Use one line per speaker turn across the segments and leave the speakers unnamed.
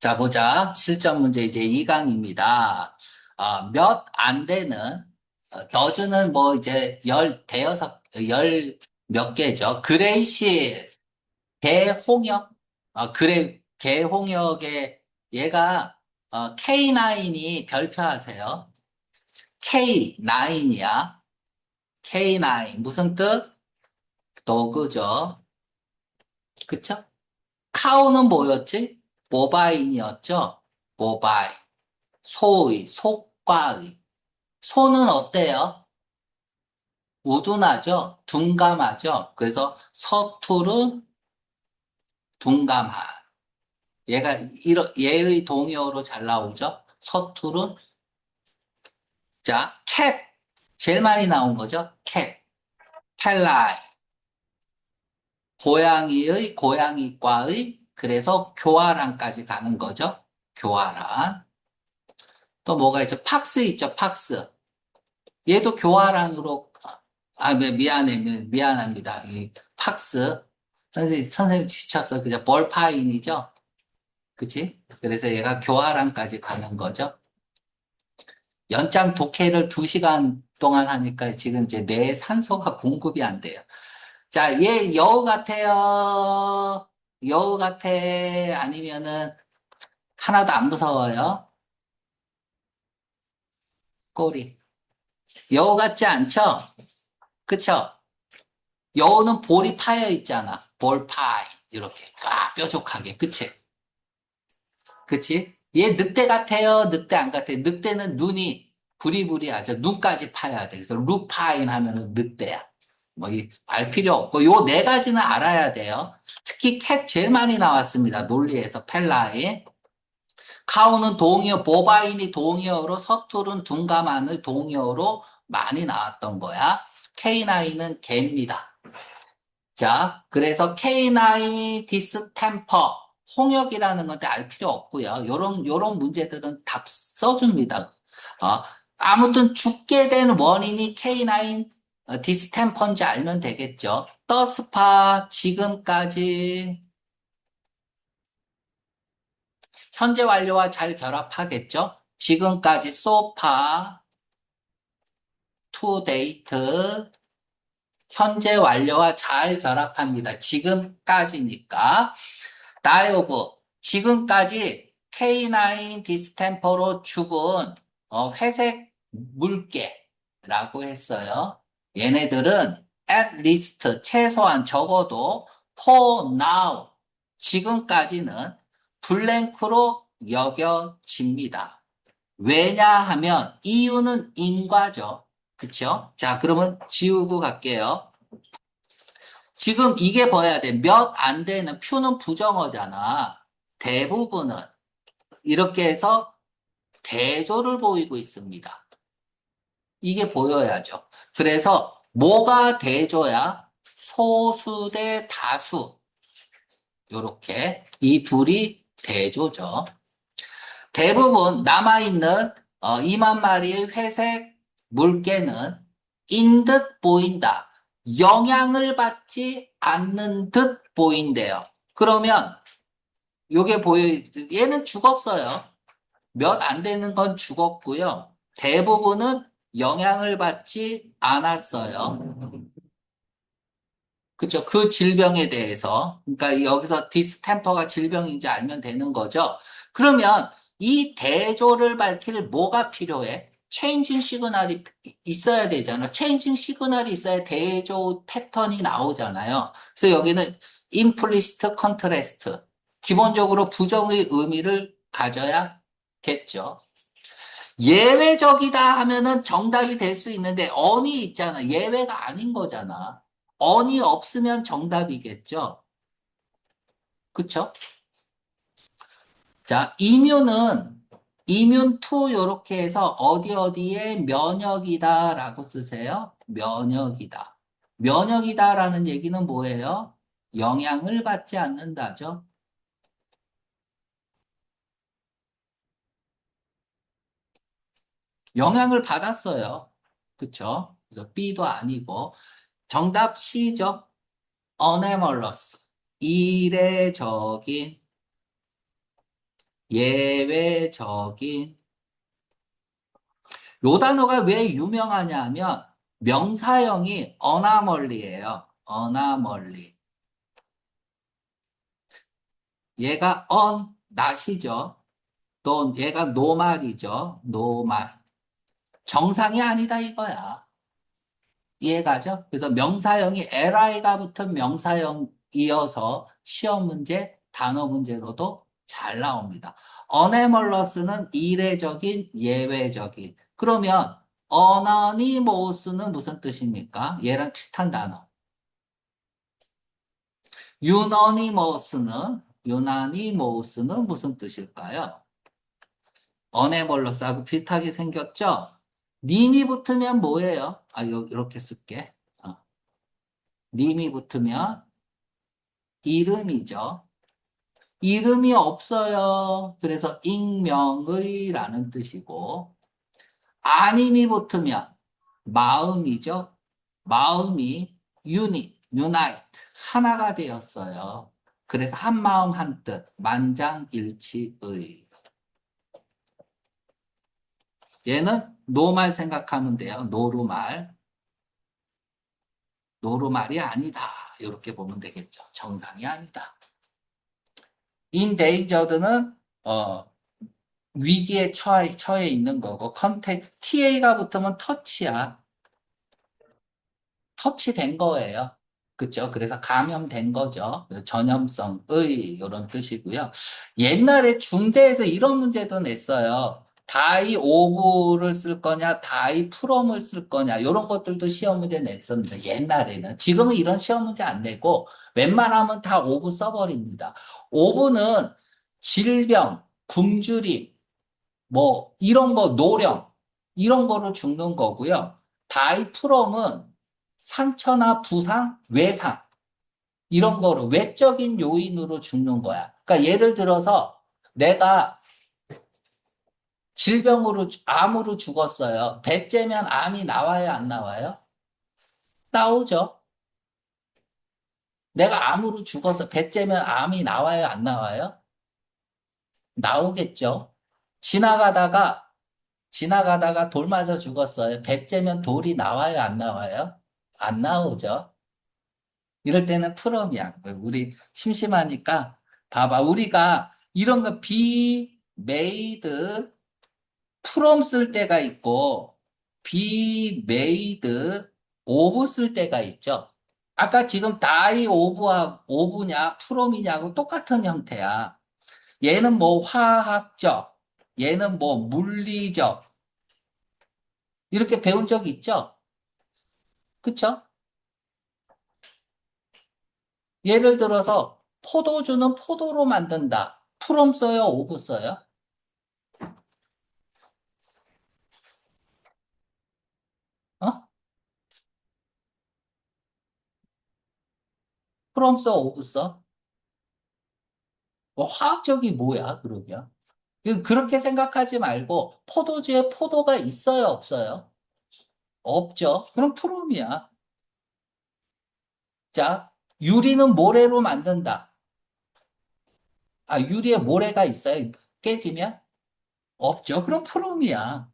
자, 보자. 실전 문제 이제 2강입니다. 몇 안 되는, 더즈는 뭐 이제 열 몇 개죠. 그레이시, 개홍역, 개홍역의 얘가, K9이 별표하세요. K9이야. K9. 무슨 뜻? 도그죠. 그쵸? 카우는 뭐였지? 모바인이었죠? 모바일. 소의, 속과의. 소는 어때요? 우둔하죠? 둔감하죠? 그래서 서투른, 둔감한. 얘의 동의어로 잘 나오죠? 서투른. 자, 캣. 제일 많이 나온 거죠? 캣. 펠라이. 고양이과의, 그래서 교활한까지 가는 거죠? 교활한. 또 뭐가 있죠? 팍스 있죠? 팍스. 얘도 교활한으로, 미안합니다. 이 팍스. 선생님 지쳤어. 그죠? 볼파인이죠? 그치? 그래서 얘가 교활한까지 가는 거죠. 연장 독해를 2시간 동안 하니까 지금 이제 뇌에 산소가 공급이 안 돼요. 자, 얘 여우 같아요. 여우 같아. 아니면은 하나도 안 무서워요. 꼬리. 여우 같지 않죠? 그쵸? 여우는 볼이 파여 있잖아. 볼파이. 이렇게 쫙 뾰족하게. 그치? 그치? 얘 늑대 같아요? 늑대 안 같아요? 늑대는 눈이 부리부리하죠. 눈까지 파야 돼. 그래서 루파인 하면은 늑대야. 뭐, 알 필요 없고, 요 네 가지는 알아야 돼요. 특히 캣 제일 많이 나왔습니다. 논리에서 펠라에. 카우는 동의어, 보바인이 동의어로 서투른 둔감한의 동의어로 많이 나왔던 거야. K9은 개입니다. 자, 그래서 K9 디스템퍼, 홍역이라는 건데 알 필요 없고요. 요런 문제들은 답 써줍니다. 어, 아무튼 죽게 된 원인이 K9 디스템퍼인지 알면 되겠죠. 떠스파 지금까지 현재 완료와 잘 결합하겠죠. 지금까지 소파 투 데이트 현재 완료와 잘 결합합니다. 지금까지니까. 다이오브, 지금까지 K9 디스템퍼로 죽은 회색 물개라고 했어요. 얘네들은 at least, 최소한 적어도 for now, 지금까지는 블랭크로 여겨집니다. 왜냐하면 이유는 인과죠. 그쵸? 자, 그러면 지우고 갈게요. 지금 이게 뭐야 돼? 몇 안 되는 표는 부정어잖아. 대부분은 이렇게 해서 대조를 보이고 있습니다. 이게 보여야죠. 그래서 뭐가 대조야? 소수 대 다수. 요렇게 이 둘이 대조죠. 대부분 남아있는 2만 마리의 회색 물개는 인 듯 보인다. 영향을 받지 않는 듯 보인대요. 그러면 요게 얘는 죽었어요. 몇 안 되는 건 죽었고요. 대부분은 영향을 받지 않았어요. 그쵸? 그 질병에 대해서. 그러니까 여기서 디스템퍼가 질병인지 알면 되는 거죠. 그러면 이 대조를 밝힐 뭐가 필요해? 체인징 시그널이 있어야 되잖아. 체인징 시그널이 있어야 대조 패턴이 나오잖아요. 그래서 여기는 임플리시트 컨트레스트. 기본적으로 부정의 의미를 가져야겠죠. 예외적이다 하면은 정답이 될 수 있는데 언이 있잖아. 예외가 아닌 거잖아. 언이 없으면 정답이겠죠. 그쵸? 자, 이뮨2 요렇게 해서 어디에 면역이다라고 쓰세요. 면역이다. 면역이다라는 얘기는 뭐예요? 영향을 받지 않는다죠. 영향을 받았어요. 그쵸? 그래서 B도 아니고 정답 C죠. 어네멀러스. 이례적인 예외적인. 요 단어가 왜 유명하냐 하면 명사형이 어나멀리예요. 어나멀리. 얘가 낫이죠. 또 얘가 노말이죠. 노말. 정상이 아니다 이거야. 이해가죠? 그래서 명사형이 li가 붙은 명사형이어서 시험 문제, 단어 문제로도 잘 나옵니다. 어네멀러스는 이례적인, 예외적인. 그러면 어너니모스는 무슨 뜻입니까? 얘랑 비슷한 단어. 유너니모스는 무슨 뜻일까요? 어네멀러스하고 비슷하게 생겼죠? 님이 붙으면 뭐예요? 이렇게 쓸게. 어. 님이 붙으면 이름이죠. 이름이 없어요. 그래서 익명의라는 뜻이고, 아님이 붙으면 마음이죠. 마음이 유나이트, 하나가 되었어요. 그래서 한 마음 한 뜻, 만장일치의. 얘는 노말 생각하면 돼요. 노루말. 노루말이 아니다. 이렇게 보면 되겠죠. 정상이 아니다. 인데인저드는 위기에 처해 있는 거고, TA가 붙으면 터치야. 터치된 거예요. 그죠? 그래서 감염된 거죠. 전염성의 이런 뜻이고요. 옛날에 중대에서 이런 문제도 냈어요. 다이 오브를 쓸 거냐, 다이 프롬을 쓸 거냐, 이런 것들도 시험 문제 냈었는데, 옛날에는. 지금은 이런 시험 문제 안 내고, 웬만하면 다 오브 써버립니다. 오브는 질병, 굶주림, 뭐, 이런 거, 노령, 이런 거로 죽는 거고요. 다이프롬은 상처나 부상, 외상, 이런 거로 외적인 요인으로 죽는 거야. 그러니까 예를 들어서 내가 질병으로, 암으로 죽었어요. 배 째면 암이 나와요, 안 나와요? 나오죠. 내가 암으로 죽어서 배 째면 암이 나와요, 안 나와요? 나오겠죠. 지나가다가 돌 맞아 죽었어요. 배 째면 돌이 나와요, 안 나와요? 안 나오죠. 이럴 때는 프롬이야. 우리 심심하니까 봐봐. 우리가 이런 거 be made from 쓸 때가 있고 be made of 쓸 때가 있죠. 아까 지금 die of냐 from이냐고 똑같은 형태야. 얘는 뭐 화학적, 얘는 뭐 물리적 이렇게 배운 적 있죠? 그쵸? 예를 들어서 포도주는 포도로 만든다. 프롬 써요, 오브 써요? 어? 프롬 써, 오브 써? 화학적이 뭐야, 그러면? 그렇게 생각하지 말고 포도주에 포도가 있어요, 없어요? 없죠. 그럼 프롬이야. 자, 유리는 모래로 만든다. 유리에 모래가 있어요? 깨지면? 없죠. 그럼 프롬이야.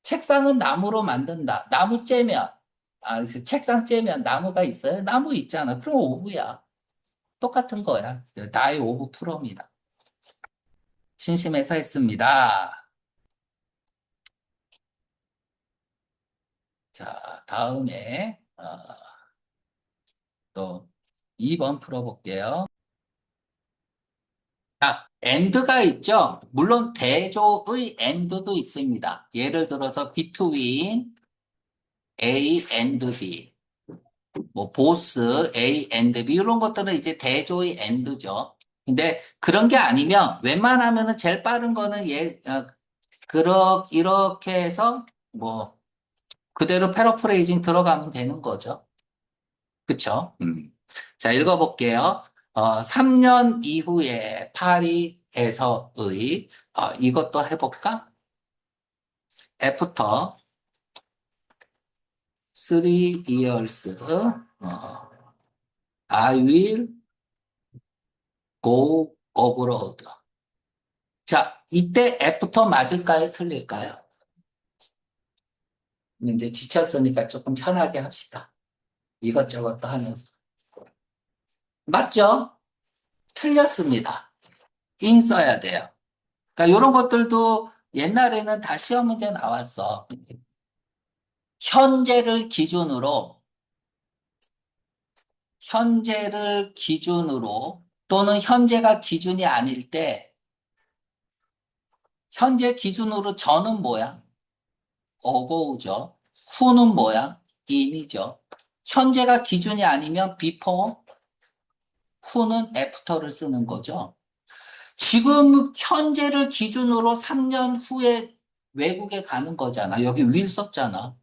책상은 나무로 만든다. 나무 째면, 그래서 책상 째면 나무가 있어요? 나무 있잖아. 그럼 오브야. 똑같은 거야. 다이 오브 프롬이다. 심심해서 했습니다. 자, 다음에, 또 2번 풀어볼게요. 자, and가 있죠? 물론 대조의 and도 있습니다. 예를 들어서 between A and B. 뭐 보스 A and B 이런 것들은 이제 대조의 and죠. 근데 그런 게 아니면 웬만하면은 제일 빠른 거는 이렇게 해서 뭐 그대로 패러프레이징 들어가면 되는 거죠. 그쵸? 자, 읽어볼게요. 3년 이후에 파리에서의 이것도 해볼까? After 3 years, I will go abroad. 이때 F터 맞을까요? 틀릴까요? 이제 지쳤으니까 조금 편하게 합시다. 이것저것 도 하면서. 맞죠? 틀렸습니다. 인 써야 돼요. 그러니까 이런 것들도 옛날에는 다 시험 문제 나왔어. 현재를 기준으로, 현재를 기준으로, 또는 현재가 기준이 아닐 때, 현재 기준으로 전은 뭐야? 어고우죠. 후는 뭐야? in이죠. 현재가 기준이 아니면 before, 후는 after를 쓰는 거죠. 지금 현재를 기준으로 3년 후에 외국에 가는 거잖아. 여기 will 썼잖아.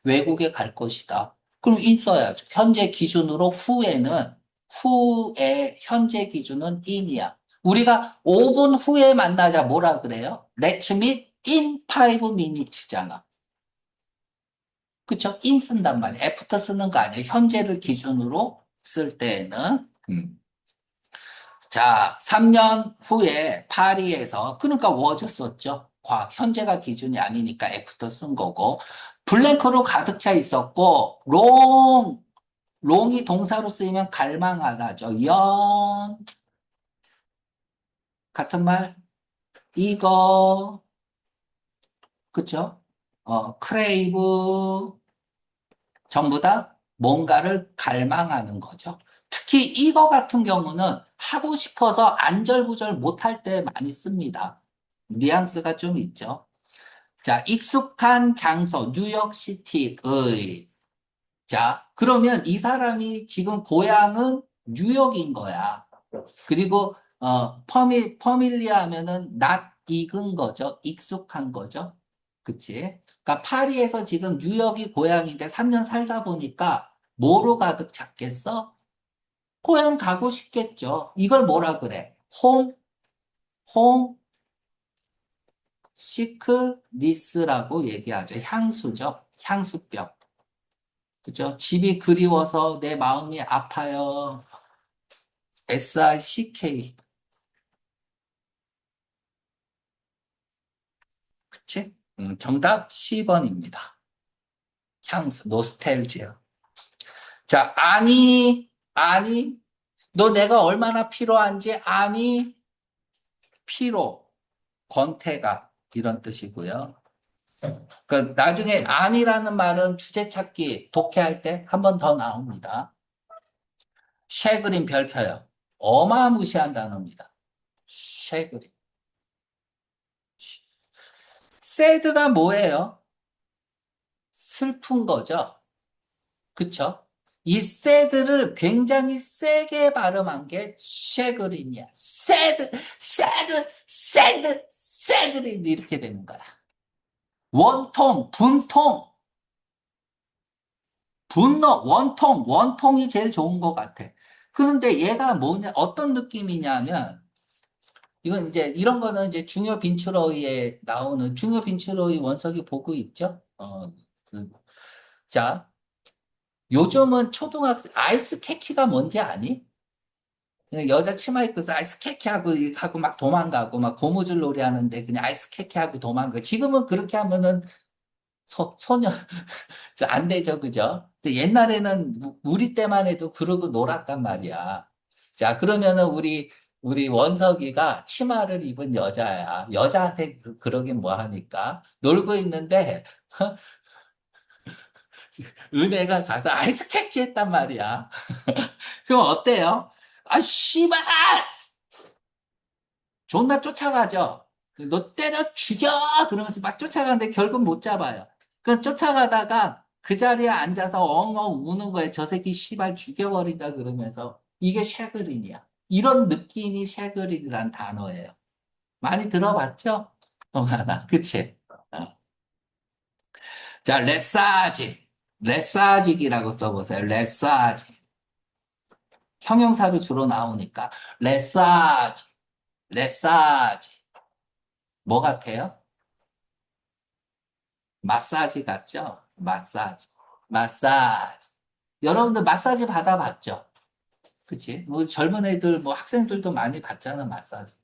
외국에 갈 것이다. 그럼 in 써야죠. 현재 기준으로 후에 현재 기준은 in이야. 우리가 5분 후에 만나자 뭐라 그래요? Let's meet in 5 minutes잖아. 그쵸? in 쓴단 말이야. after 쓰는 거 아니야. 현재를 기준으로 쓸 때에는. 자, 3년 후에 파리에서, 그러니까 was 썼죠. 현재가 기준이 아니니까 after 쓴 거고, 블랭크로 가득 차 있었고, 롱이 동사로 쓰이면 갈망하다죠. 같은 말, 이거, 그쵸? 크레이브, 전부 다 뭔가를 갈망하는 거죠. 특히 이거 같은 경우는 하고 싶어서 안절부절 못할 때 많이 씁니다. 뉘앙스가 좀 있죠. 자, 익숙한 장소, 뉴욕시티의. 자, 그러면 이 사람이 지금 고향은 뉴욕인 거야. 그리고, 퍼밀리아 하면은 낯 익은 거죠. 익숙한 거죠. 그치? 그러니까 파리에서 지금 뉴욕이 고향인데 3년 살다 보니까 뭐로 가득 찼겠어? 고향 가고 싶겠죠. 이걸 뭐라 그래? 홈 시크니스라고 얘기하죠. 향수죠. 향수병. 그죠? 집이 그리워서 내 마음이 아파요. SICK. 그치? 정답 C번입니다. 향수, 노스텔지어. 자, 아니, 너 내가 얼마나 필요한지 아니, 피로, 권태가 이런 뜻이고요. 그 나중에 아니라는 말은 주제 찾기 독해할 때 한 번 더 나옵니다. 쉐그린 별표요. 어마무시한 단어입니다. 쉐그린. 새드가 뭐예요? 슬픈 거죠. 그쵸? 이 새드를 굉장히 세게 발음한 게 쉐그린이야. 새드린 이렇게 되는 거야. 원통, 원통이 제일 좋은 것 같아. 그런데 얘가 뭐냐, 어떤 느낌이냐면, 이건 이제, 이런 거는 이제 중요 빈출어에 나오는, 중요 빈출어의 원석이 보고 있죠? 자, 요즘은 초등학생, 아이스 캐키가 뭔지 아니? 그냥 여자 치마 입고서 아이스 캐키하고 막 도망가고, 막 고무줄 놀이 하는데 그냥 아이스 캐키하고 도망가. 지금은 그렇게 하면은 소녀, 안 되죠, 그죠? 근데 옛날에는 우리 때만 해도 그러고 놀았단 말이야. 자, 그러면은 우리 원석이가 치마를 입은 여자야. 여자한테 그러긴 뭐 하니까. 놀고 있는데, 은혜가 가서 아이스 캐키 했단 말이야. 그럼 어때요? 아, 씨발! 존나 쫓아가죠? 너 때려 죽여! 그러면서 막 쫓아가는데 결국 못 잡아요. 그 쫓아가다가 그 자리에 앉아서 엉엉 우는 거예요. 저 새끼 씨발 죽여버린다 그러면서. 이게 쉐그린이야. 이런 느낌이 쉐그린이란 단어예요. 많이 들어봤죠? 동하나, 그치? 어. 자, 레사지. 레사직이라고 써보세요. 레사지. 형용사로 주로 나오니까. 레사지. 레사지. 뭐 같아요? 마사지 같죠? 마사지. 여러분들 마사지 받아봤죠? 그치? 뭐 젊은 애들, 뭐 학생들도 많이 받잖아, 마사지.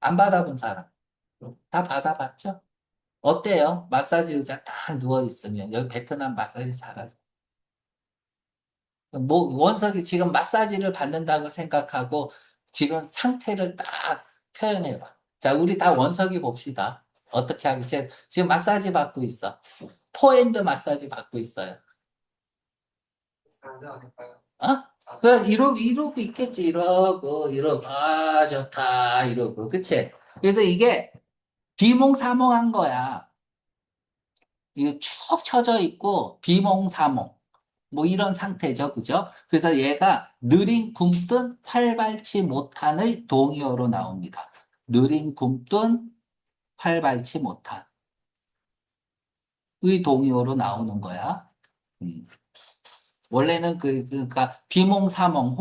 안 받아본 사람. 다 받아봤죠? 어때요? 마사지 의자 딱 누워있으면. 여기 베트남 마사지 잘하죠. 뭐, 원석이 지금 마사지를 받는다고 생각하고 지금 상태를 딱 표현해봐. 자, 우리 다 원석이 봅시다. 어떻게 하겠지? 지금 마사지 받고 있어. 포핸드 마사지 받고 있어요. 어? 이러고 있겠지. 이러고, 아, 좋다. 이러고. 그치? 그래서 이게 비몽사몽한 거야. 이게 축 처져 있고, 비몽사몽. 뭐 이런 상태죠. 그죠? 그래서 얘가 느린 굼뜬 활발치 못한의 동의어로 나옵니다. 느린 굼뜬 활발치 못한. 의 동의어로 나오는 거야. 음. 원래는 그러니까 비몽사몽,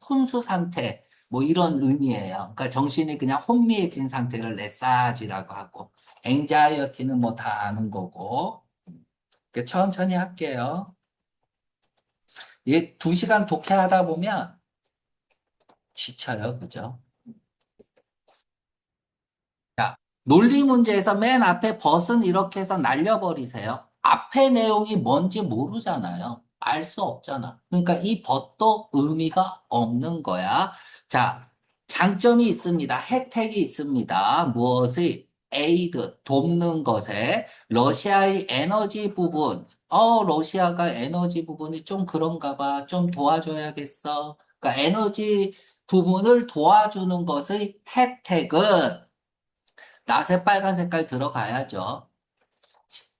혼수 상태, 뭐 이런 의미예요. 그러니까 정신이 그냥 혼미해진 상태를 레사지라고 하고, 앵자이어티는 뭐 다 아는 거고, 천천히 할게요. 이게 2시간 독해하다 보면 지쳐요. 그죠? 자, 논리 문제에서 맨 앞에 벗은 이렇게 해서 날려버리세요. 앞에 내용이 뭔지 모르잖아요. 알 수 없잖아. 그러니까 이 벗도 의미가 없는 거야. 자, 장점이 있습니다. 혜택이 있습니다. 무엇의? 에이드, 돕는 것에 러시아의 에너지 부분. 러시아가 에너지 부분이 좀 그런가 봐. 좀 도와줘야겠어. 그러니까 에너지 부분을 도와주는 것의 혜택은 낫에 빨간 색깔 들어가야죠.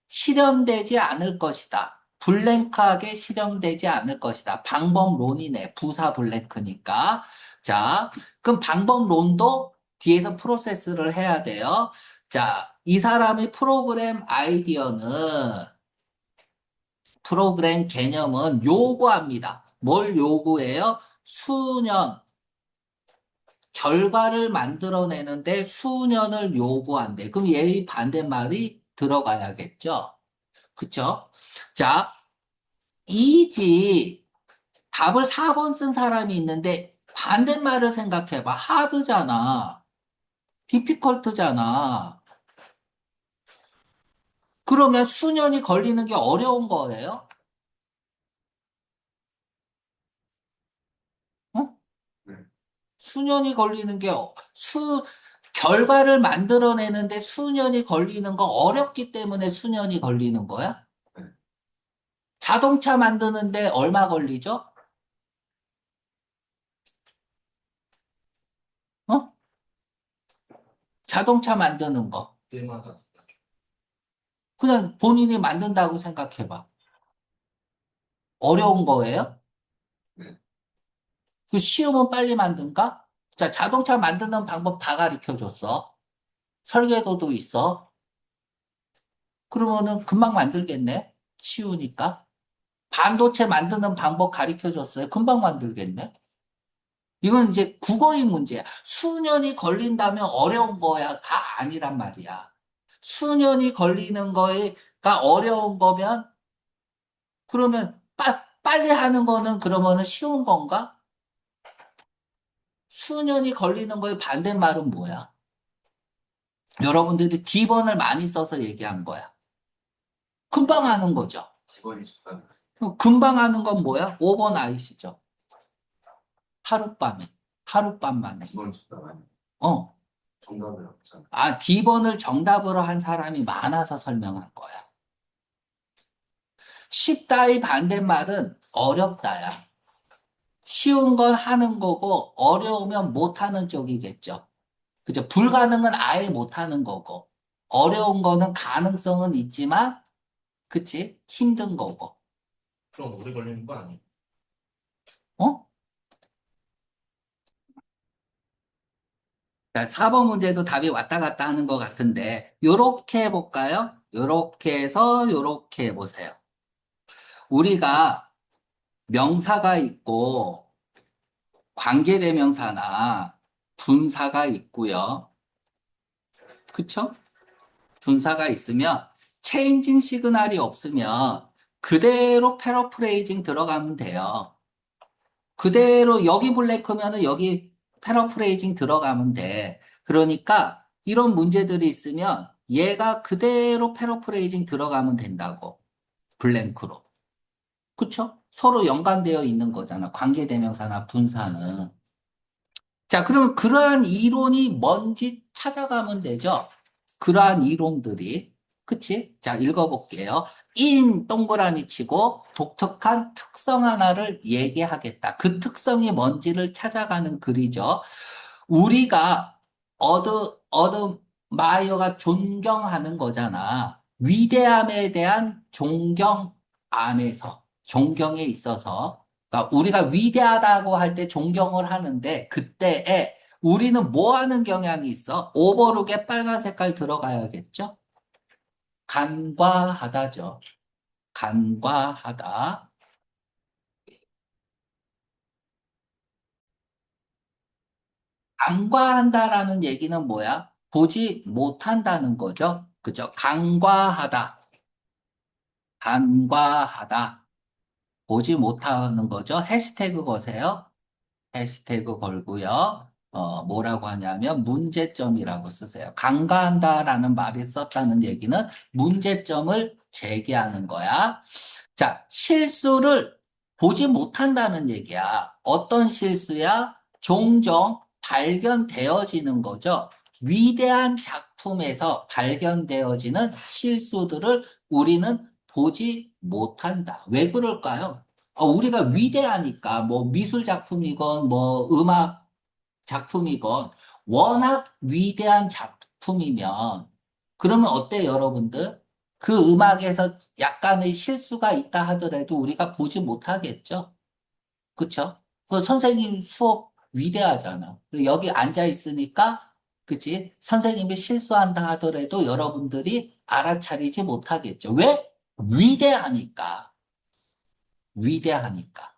실현되지 않을 것이다. 블랭크하게 실현되지 않을 것이다. 방법론이네. 부사 블랭크니까. 자, 그럼 방법론도 뒤에서 프로세스를 해야 돼요. 자, 이 사람의 프로그램 개념은 요구합니다. 뭘 요구해요? 수년, 결과를 만들어내는데 수년을 요구한대. 그럼 얘의 반대말이 들어가야겠죠? 그쵸? 자, 이지 답을 4번 쓴 사람이 있는데 반대말을 생각해봐. 하드잖아. 디피컬트잖아. 그러면 수년이 걸리는 게 어려운 거예요? 어? 수년이 걸리는 게 결과를 만들어내는데 수년이 걸리는 거 어렵기 때문에 수년이 걸리는 거야? 자동차 만드는데 얼마 걸리죠? 어? 자동차 만드는 거. 그냥 본인이 만든다고 생각해봐. 어려운 거예요? 그 쉬우면 빨리 만든가? 자, 자동차 만드는 방법 다 가르쳐 줬어. 설계도도 있어. 그러면은 금방 만들겠네? 쉬우니까. 반도체 만드는 방법 가르쳐 줬어요. 금방 만들겠네? 이건 이제 국어의 문제야. 수년이 걸린다면 어려운 거야가 아니란 말이야. 수년이 걸리는 거가 어려운 거면 그러면 빨리 하는 거는 그러면은 쉬운 건가? 수년이 걸리는 거의 반대말은 뭐야? 여러분들이 기본을 많이 써서 얘기한 거야. 금방 하는 거죠. 기본이 좋다. 금방 하는 건 뭐야? 5번 아이시죠? 하룻밤에. 하룻밤 만에. 기본 좋다. 어. 정답을 없잖아. 기본을 정답으로 한 사람이 많아서 설명한 거야. 쉽다의 반대말은 어렵다야. 쉬운 건 하는 거고, 어려우면 못하는 쪽이겠죠. 그죠? 불가능은 아예 못하는 거고, 어려운 거는 가능성은 있지만, 그치? 힘든 거고.
그럼 오래 걸리는 거 아니에요?
어? 자, 4번 문제도 답이 왔다 갔다 하는 것 같은데, 요렇게 해볼까요? 요렇게 해서 요렇게 해보세요. 우리가 명사가 있고, 관계대명사나 분사가 있고요. 그쵸? 분사가 있으면 체인징 시그널이 없으면 그대로 패러프레이징 들어가면 돼요. 그대로 여기 블랭크면은 여기 패러프레이징 들어가면 돼. 그러니까 이런 문제들이 있으면 얘가 그대로 패러프레이징 들어가면 된다고. 블랭크로. 그쵸? 서로 연관되어 있는 거잖아. 관계대명사나 분사는. 자, 그러면 그러한 이론이 뭔지 찾아가면 되죠? 그러한 이론들이. 그치? 자, 읽어볼게요. 동그라미 치고 독특한 특성 하나를 얘기하겠다. 그 특성이 뭔지를 찾아가는 글이죠. 우리가 마이어가 존경하는 거잖아. 위대함에 대한 존경 안에서, 존경에 있어서, 그러니까 우리가 위대하다고 할 때 존경을 하는데, 그때에 우리는 뭐 하는 경향이 있어? 오버룩에 빨간 색깔 들어가야겠죠? 간과하다죠. 간과하다. 간과한다라는 얘기는 뭐야? 보지 못한다는 거죠. 그죠? 간과하다. 간과하다. 보지 못하는 거죠. 해시태그 거세요. 해시태그 걸고요. 뭐라고 하냐면 문제점이라고 쓰세요. 간과한다라는 말이 썼다는 얘기는 문제점을 제기하는 거야. 자, 실수를 보지 못한다는 얘기야. 어떤 실수야? 종종 발견되어지는 거죠. 위대한 작품에서 발견되어지는 실수들을 우리는 보지 못한다. 왜 그럴까요? 우리가 위대하니까 뭐 미술 작품이건 뭐 음악 작품이건 워낙 위대한 작품이면 그러면 어때요, 여러분들? 그 음악에서 약간의 실수가 있다 하더라도 우리가 보지 못하겠죠? 그쵸? 그 선생님 수업 위대하잖아. 여기 앉아 있으니까, 그치? 선생님이 실수한다 하더라도 여러분들이 알아차리지 못하겠죠. 왜? 위대하니까. 위대하니까.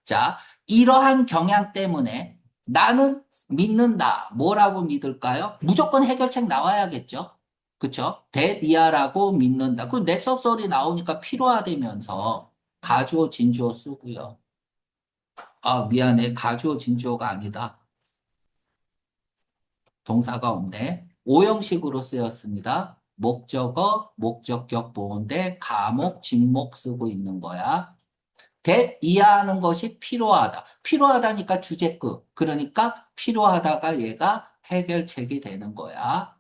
자, 이러한 경향 때문에 나는 믿는다. 뭐라고 믿을까요? 무조건 해결책 나와야겠죠. 그쵸? 대디아라고 믿는다. 그럼 necessary 나오니까 필요하다면서 가주어 진주어 쓰고요. 아, 미안해. 가주어 진주어가 아니다. 동사가 없네. 오형식으로 쓰였습니다. 목적어, 목적격 보호인데 가목, 진목 쓰고 있는 거야. 이해하는 것이 필요하다. 필요하다니까 주제급. 그러니까 필요하다가 얘가 해결책이 되는 거야.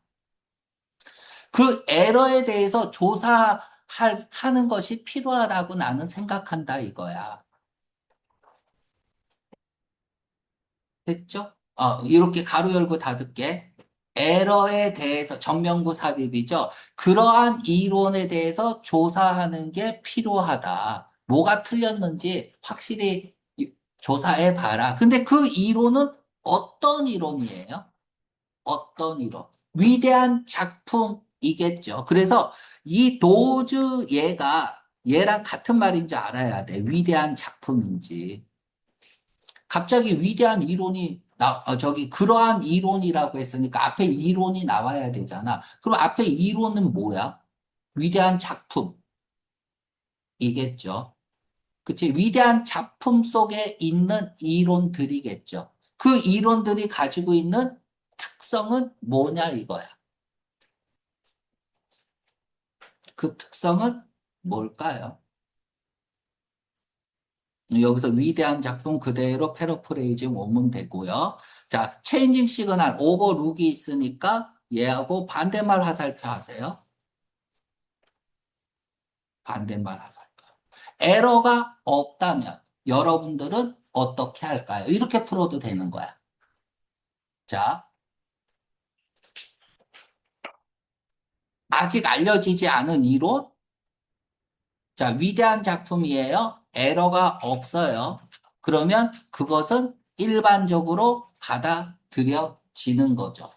그 에러에 대해서 하는 것이 필요하다고 나는 생각한다 이거야. 됐죠? 이렇게 가로 열고 닫을게. 에러에 대해서 정명구 삽입이죠. 그러한 이론에 대해서 조사하는 게 필요하다. 뭐가 틀렸는지 확실히 조사해 봐라. 근데 그 이론은 어떤 이론이에요? 어떤 이론? 위대한 작품이겠죠. 그래서 이 도즈 얘랑 같은 말인지 알아야 돼. 위대한 작품인지. 갑자기 위대한 이론이 그러한 이론이라고 했으니까 앞에 이론이 나와야 되잖아. 그럼 앞에 이론은 뭐야? 위대한 작품이겠죠. 그치? 위대한 작품 속에 있는 이론들이겠죠. 그 이론들이 가지고 있는 특성은 뭐냐 이거야. 그 특성은 뭘까요? 여기서 위대한 작품 그대로 패러프레이징 오면 되고요. 자, 체인징 시그널 오버룩이 있으니까 얘하고 반대말 화살표 하세요. 반대말 화살표. 에러가 없다면 여러분들은 어떻게 할까요? 이렇게 풀어도 되는 거야. 자, 아직 알려지지 않은 이론? 자, 위대한 작품이에요. 에러가 없어요. 그러면 그것은 일반적으로 받아들여지는 거죠.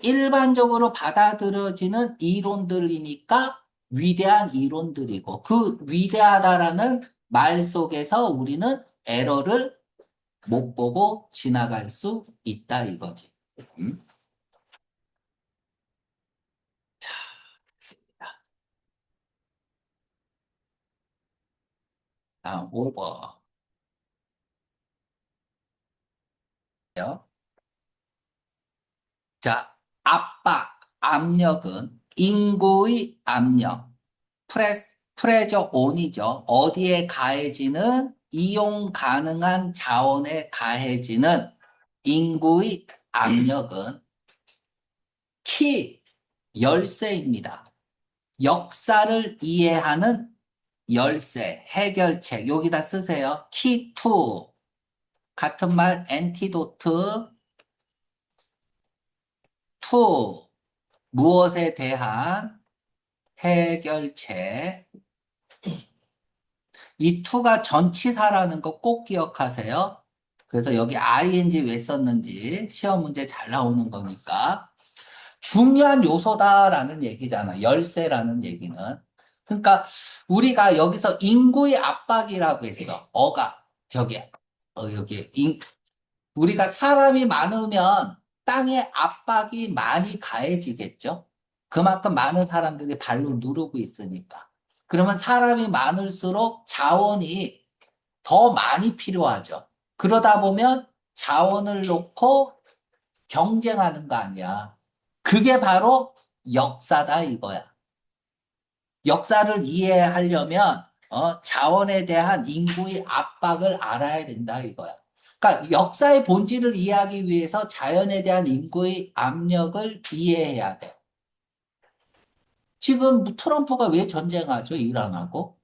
일반적으로 받아들여지는 이론들이니까 위대한 이론들이고 그 위대하다라는 말 속에서 우리는 에러를 못 보고 지나갈 수 있다 이거지. 음? 자, 됐습니다. 다음 5번. 자, 압박, 압력은 인구의 압력, 프레저 온이죠. 어디에 가해지는 이용 가능한 자원에 가해지는 인구의 압력은 키 열쇠입니다. 역사를 이해하는 열쇠, 해결책 여기다 쓰세요. 키2 같은 말 엔티도트 투 무엇에 대한 해결책. 이 to가 전치사라는 거 꼭 기억하세요. 그래서 여기 ing 왜 썼는지 시험 문제 잘 나오는 거니까. 중요한 요소다라는 얘기잖아. 열쇠라는 얘기는. 그러니까 우리가 여기서 인구의 압박이라고 했어. 여기 우리가 사람이 많으면 땅에 압박이 많이 가해지겠죠. 그만큼 많은 사람들이 발로 누르고 있으니까. 그러면 사람이 많을수록 자원이 더 많이 필요하죠. 그러다 보면 자원을 놓고 경쟁하는 거 아니야. 그게 바로 역사다 이거야. 역사를 이해하려면 자원에 대한 인구의 압박을 알아야 된다 이거야. 그러니까 역사의 본질을 이해하기 위해서 자연에 대한 인구의 압력을 이해해야 돼. 지금 트럼프가 왜 전쟁하죠? 이란하고?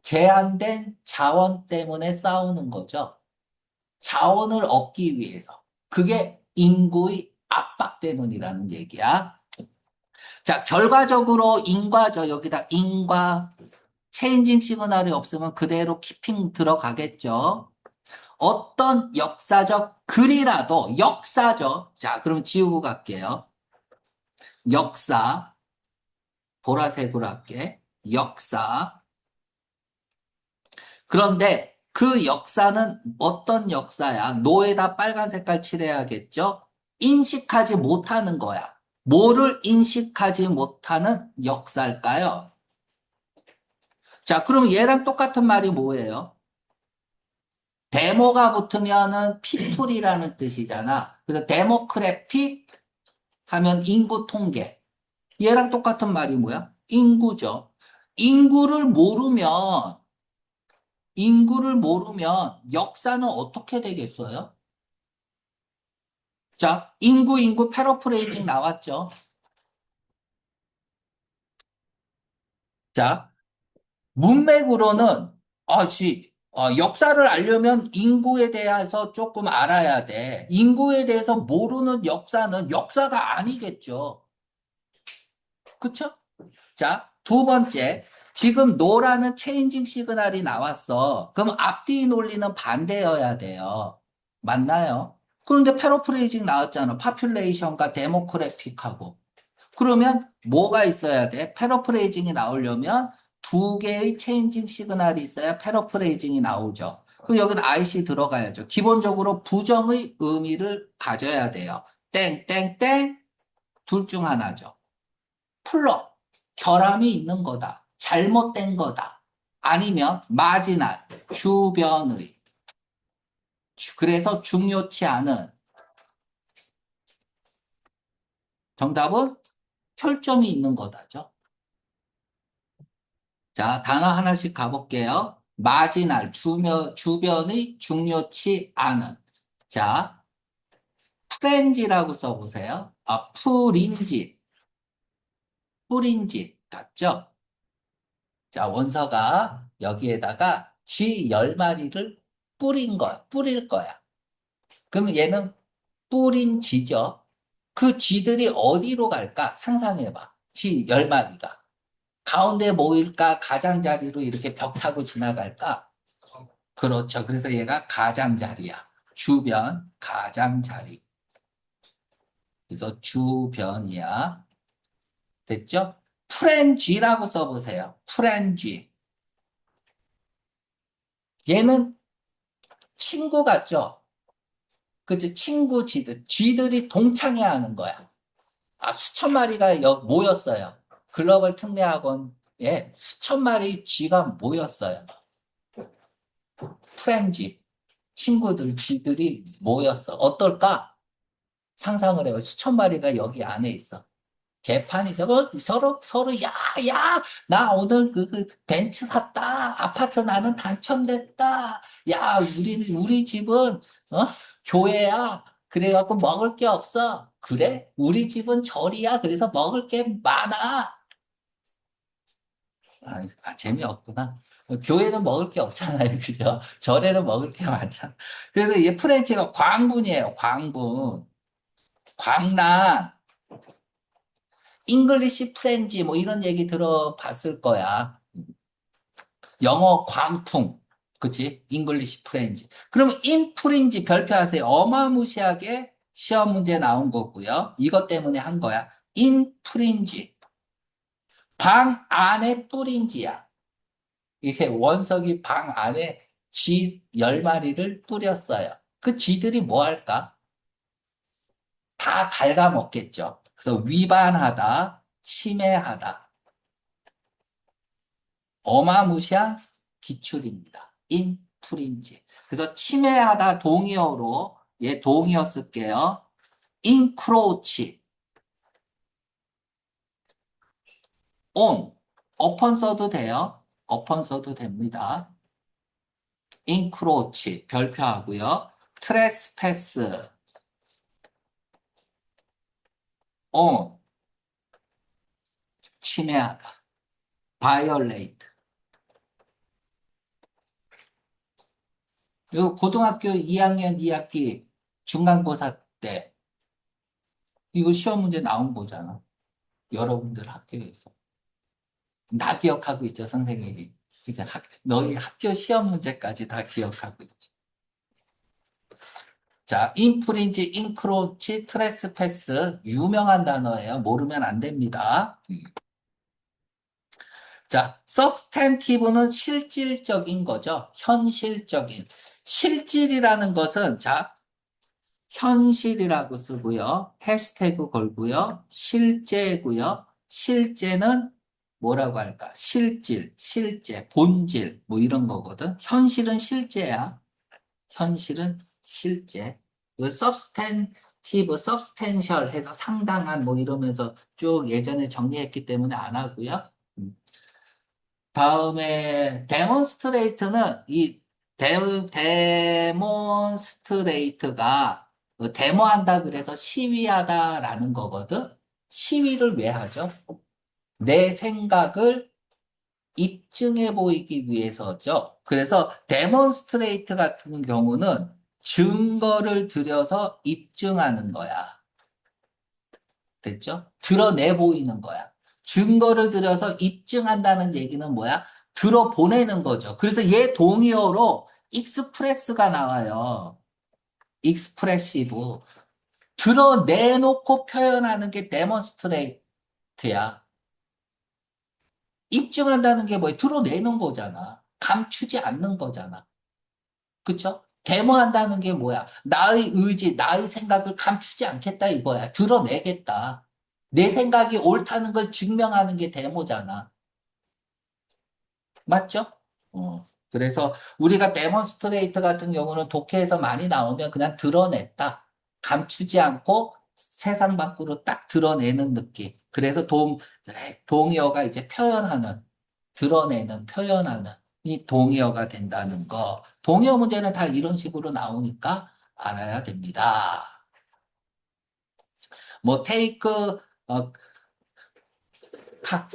제한된 자원 때문에 싸우는 거죠. 자원을 얻기 위해서. 그게 인구의 압박 때문이라는 얘기야. 자, 결과적으로 여기다 인과 체인징 시그널이 없으면 그대로 키핑 들어가겠죠. 어떤 역사적 글이라도 역사적. 자, 그럼 지우고 갈게요. 역사. 보라색으로 할게. 역사. 그런데 그 역사는 어떤 역사야? 노에다 빨간 색깔 칠해야겠죠? 인식하지 못하는 거야. 뭐를 인식하지 못하는 역사일까요? 자, 그럼 얘랑 똑같은 말이 뭐예요? 데모가 붙으면은 피플이라는 뜻이잖아. 그래서 데모크래픽 하면 인구 통계. 얘랑 똑같은 말이 뭐야? 인구죠. 인구를 모르면, 인구를 모르면 역사는 어떻게 되겠어요? 자, 인구, 패러프레이징 나왔죠. 자, 문맥으로는, 역사를 알려면 인구에 대해서 조금 알아야 돼. 인구에 대해서 모르는 역사는 역사가 아니겠죠. 그쵸? 자, 두 번째. 지금 노라는 체인징 시그널이 나왔어. 그럼 앞뒤 논리는 반대여야 돼요. 맞나요? 그런데 패러프레이징 나왔잖아. 파퓰레이션과 데모크래픽하고. 그러면 뭐가 있어야 돼? 패러프레이징이 나오려면 두 개의 체인징 시그널이 있어야 패러프레이징이 나오죠. 그럼 여기는 IC 들어가야죠. 기본적으로 부정의 의미를 가져야 돼요. 땡땡땡 둘 중 하나죠. 플러 결함이 있는 거다. 잘못된 거다. 아니면 마지날 주변의 그래서 중요치 않은 정답은 결점이 있는 거다죠. 자, 단어 하나씩 가볼게요. 마지날, 주변의 중요치 않은. 자, 프렌지라고 써보세요. 뿌린지 같죠? 자, 원서가 여기에다가 지 10마리를 뿌릴 거야. 그럼 얘는 뿌린 쥐죠. 그 쥐들이 어디로 갈까? 상상해봐. 쥐 10마리가. 가운데 모일까? 가장자리로 이렇게 벽 타고 지나갈까? 그렇죠. 그래서 얘가 가장자리야. 주변, 가장자리. 그래서 주변이야. 됐죠? 프렌쥐라고 써보세요. 프렌쥐. 얘는 친구 같죠? 그치? 친구 쥐들이 동창회 하는 거야. 수천 마리가 모였어요. 글로벌 특례학원에 수천 마리 쥐가 모였어요. 프렌쥐. 친구들, 쥐들이 모였어. 어떨까? 상상을 해요. 수천 마리가 여기 안에 있어. 개판이죠. 서로, 야, 야, 나 오늘 그 벤츠 샀다. 아파트 나는 당첨됐다. 야, 우리 집은, 교회야. 그래갖고 먹을 게 없어. 그래? 우리 집은 절이야. 그래서 먹을 게 많아. 재미없구나. 교회는 먹을 게 없잖아요. 그죠? 절에는 먹을 게 많잖아. 그래서 이 프렌치가 광분이에요. 광분. 광란. 잉글리시 프렌지 뭐 이런 얘기 들어봤을 거야. 영어 광풍. 그치? 잉글리시 프렌지. 그러면 인프린지 별표하세요. 어마무시하게 시험 문제 나온 거고요. 이것 때문에 한 거야. 인프린지. 방 안에 뿌린지야. 이제 원석이 방 안에 쥐 10마리를 뿌렸어요. 그 쥐들이 뭐 할까? 다 갉아먹겠죠. 그래서 위반하다, 침해하다. 어마무시한 기출입니다. 인프린지. 그래서 침해하다 동의어로 동의어 쓸게요. 인크로치. on. upon 써도 돼요. upon 써도 됩니다. 인크로치 별표하고요. 트레스패스 on. 침해하다. violate. 그리고 고등학교 2학년 2학기 중간고사 때 이거 시험 문제 나온 거잖아. 여러분들 학교에서. 다 기억하고 있죠, 선생님이. 이제 너희 학교 시험 문제까지 다 기억하고 있지. 자, 인프린지, 인크로치, 트레스패스 유명한 단어예요. 모르면 안 됩니다. 자, 서브스탠티브는 실질적인 거죠. 현실적인. 실질이라는 것은 자, 현실이라고 쓰고요. 해시태그 걸고요. 실제고요. 실제는 뭐라고 할까? 실질, 실제, 본질 뭐 이런 거거든. 현실은 실제야. 현실은 실제. 그 substantive, substantial 해서 상당한 뭐 이러면서 쭉 예전에 정리했기 때문에 안 하고요. 다음에 demonstrate는 이 데몬스트레이트가 데모한다 그래서 시위하다라는 거거든. 시위를 왜 하죠? 내 생각을 입증해 보이기 위해서죠. 그래서 데몬스트레이트 같은 경우는 증거를 들여서 입증하는 거야. 됐죠? 드러내 보이는 거야. 증거를 들여서 입증한다는 얘기는 뭐야? 들어보내는 거죠. 그래서 얘 동의어로 익스프레스가 나와요. 익스프레시브. 드러내놓고 표현하는 게 데몬스트레이트야. 입증한다는 게 뭐야? 드러내는 거잖아. 감추지 않는 거잖아. 그쵸? 데모한다는 게 뭐야? 나의 의지, 나의 생각을 감추지 않겠다 이거야. 드러내겠다. 내 생각이 옳다는 걸 증명하는 게 데모잖아. 맞죠? 어. 그래서 우리가 데몬스트레이트 같은 경우는 독해에서 많이 나오면 그냥 드러냈다. 감추지 않고 세상 밖으로 딱 드러내는 느낌. 그래서 동의어가 이제 표현하는, 드러내는, 표현하는 이 동의어가 된다는 거. 동의어 문제는 다 이런 식으로 나오니까 알아야 됩니다. 뭐 take, 어, 카,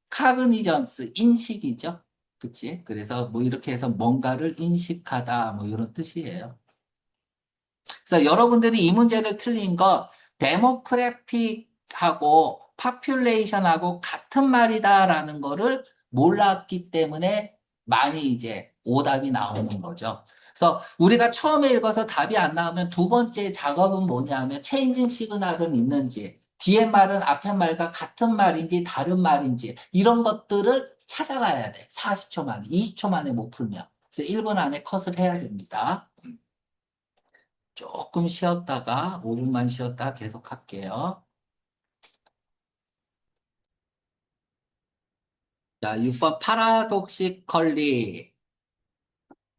카그니전스, 인식이죠. 그치? 그래서 뭐 이렇게 해서 뭔가를 인식하다, 뭐 이런 뜻이에요. 그래서 여러분들이 이 문제를 틀린 건 데모크래픽하고 파퓰레이션하고 같은 말이다라는 거를 몰랐기 때문에 많이 이제 오답이 나오는 거죠. 그래서 우리가 처음에 읽어서 답이 안 나오면 두 번째 작업은 뭐냐면 체인징 시그널은 있는지 뒤에 말은 앞에 말과 같은 말인지 다른 말인지 이런 것들을 찾아가야 돼. 40초 만에, 20초 만에 못 풀면. 그래서 1분 안에 컷을 해야 됩니다. 조금 쉬었다가 5분만 쉬었다 계속 할게요. 자, 6번 파라독시컬리.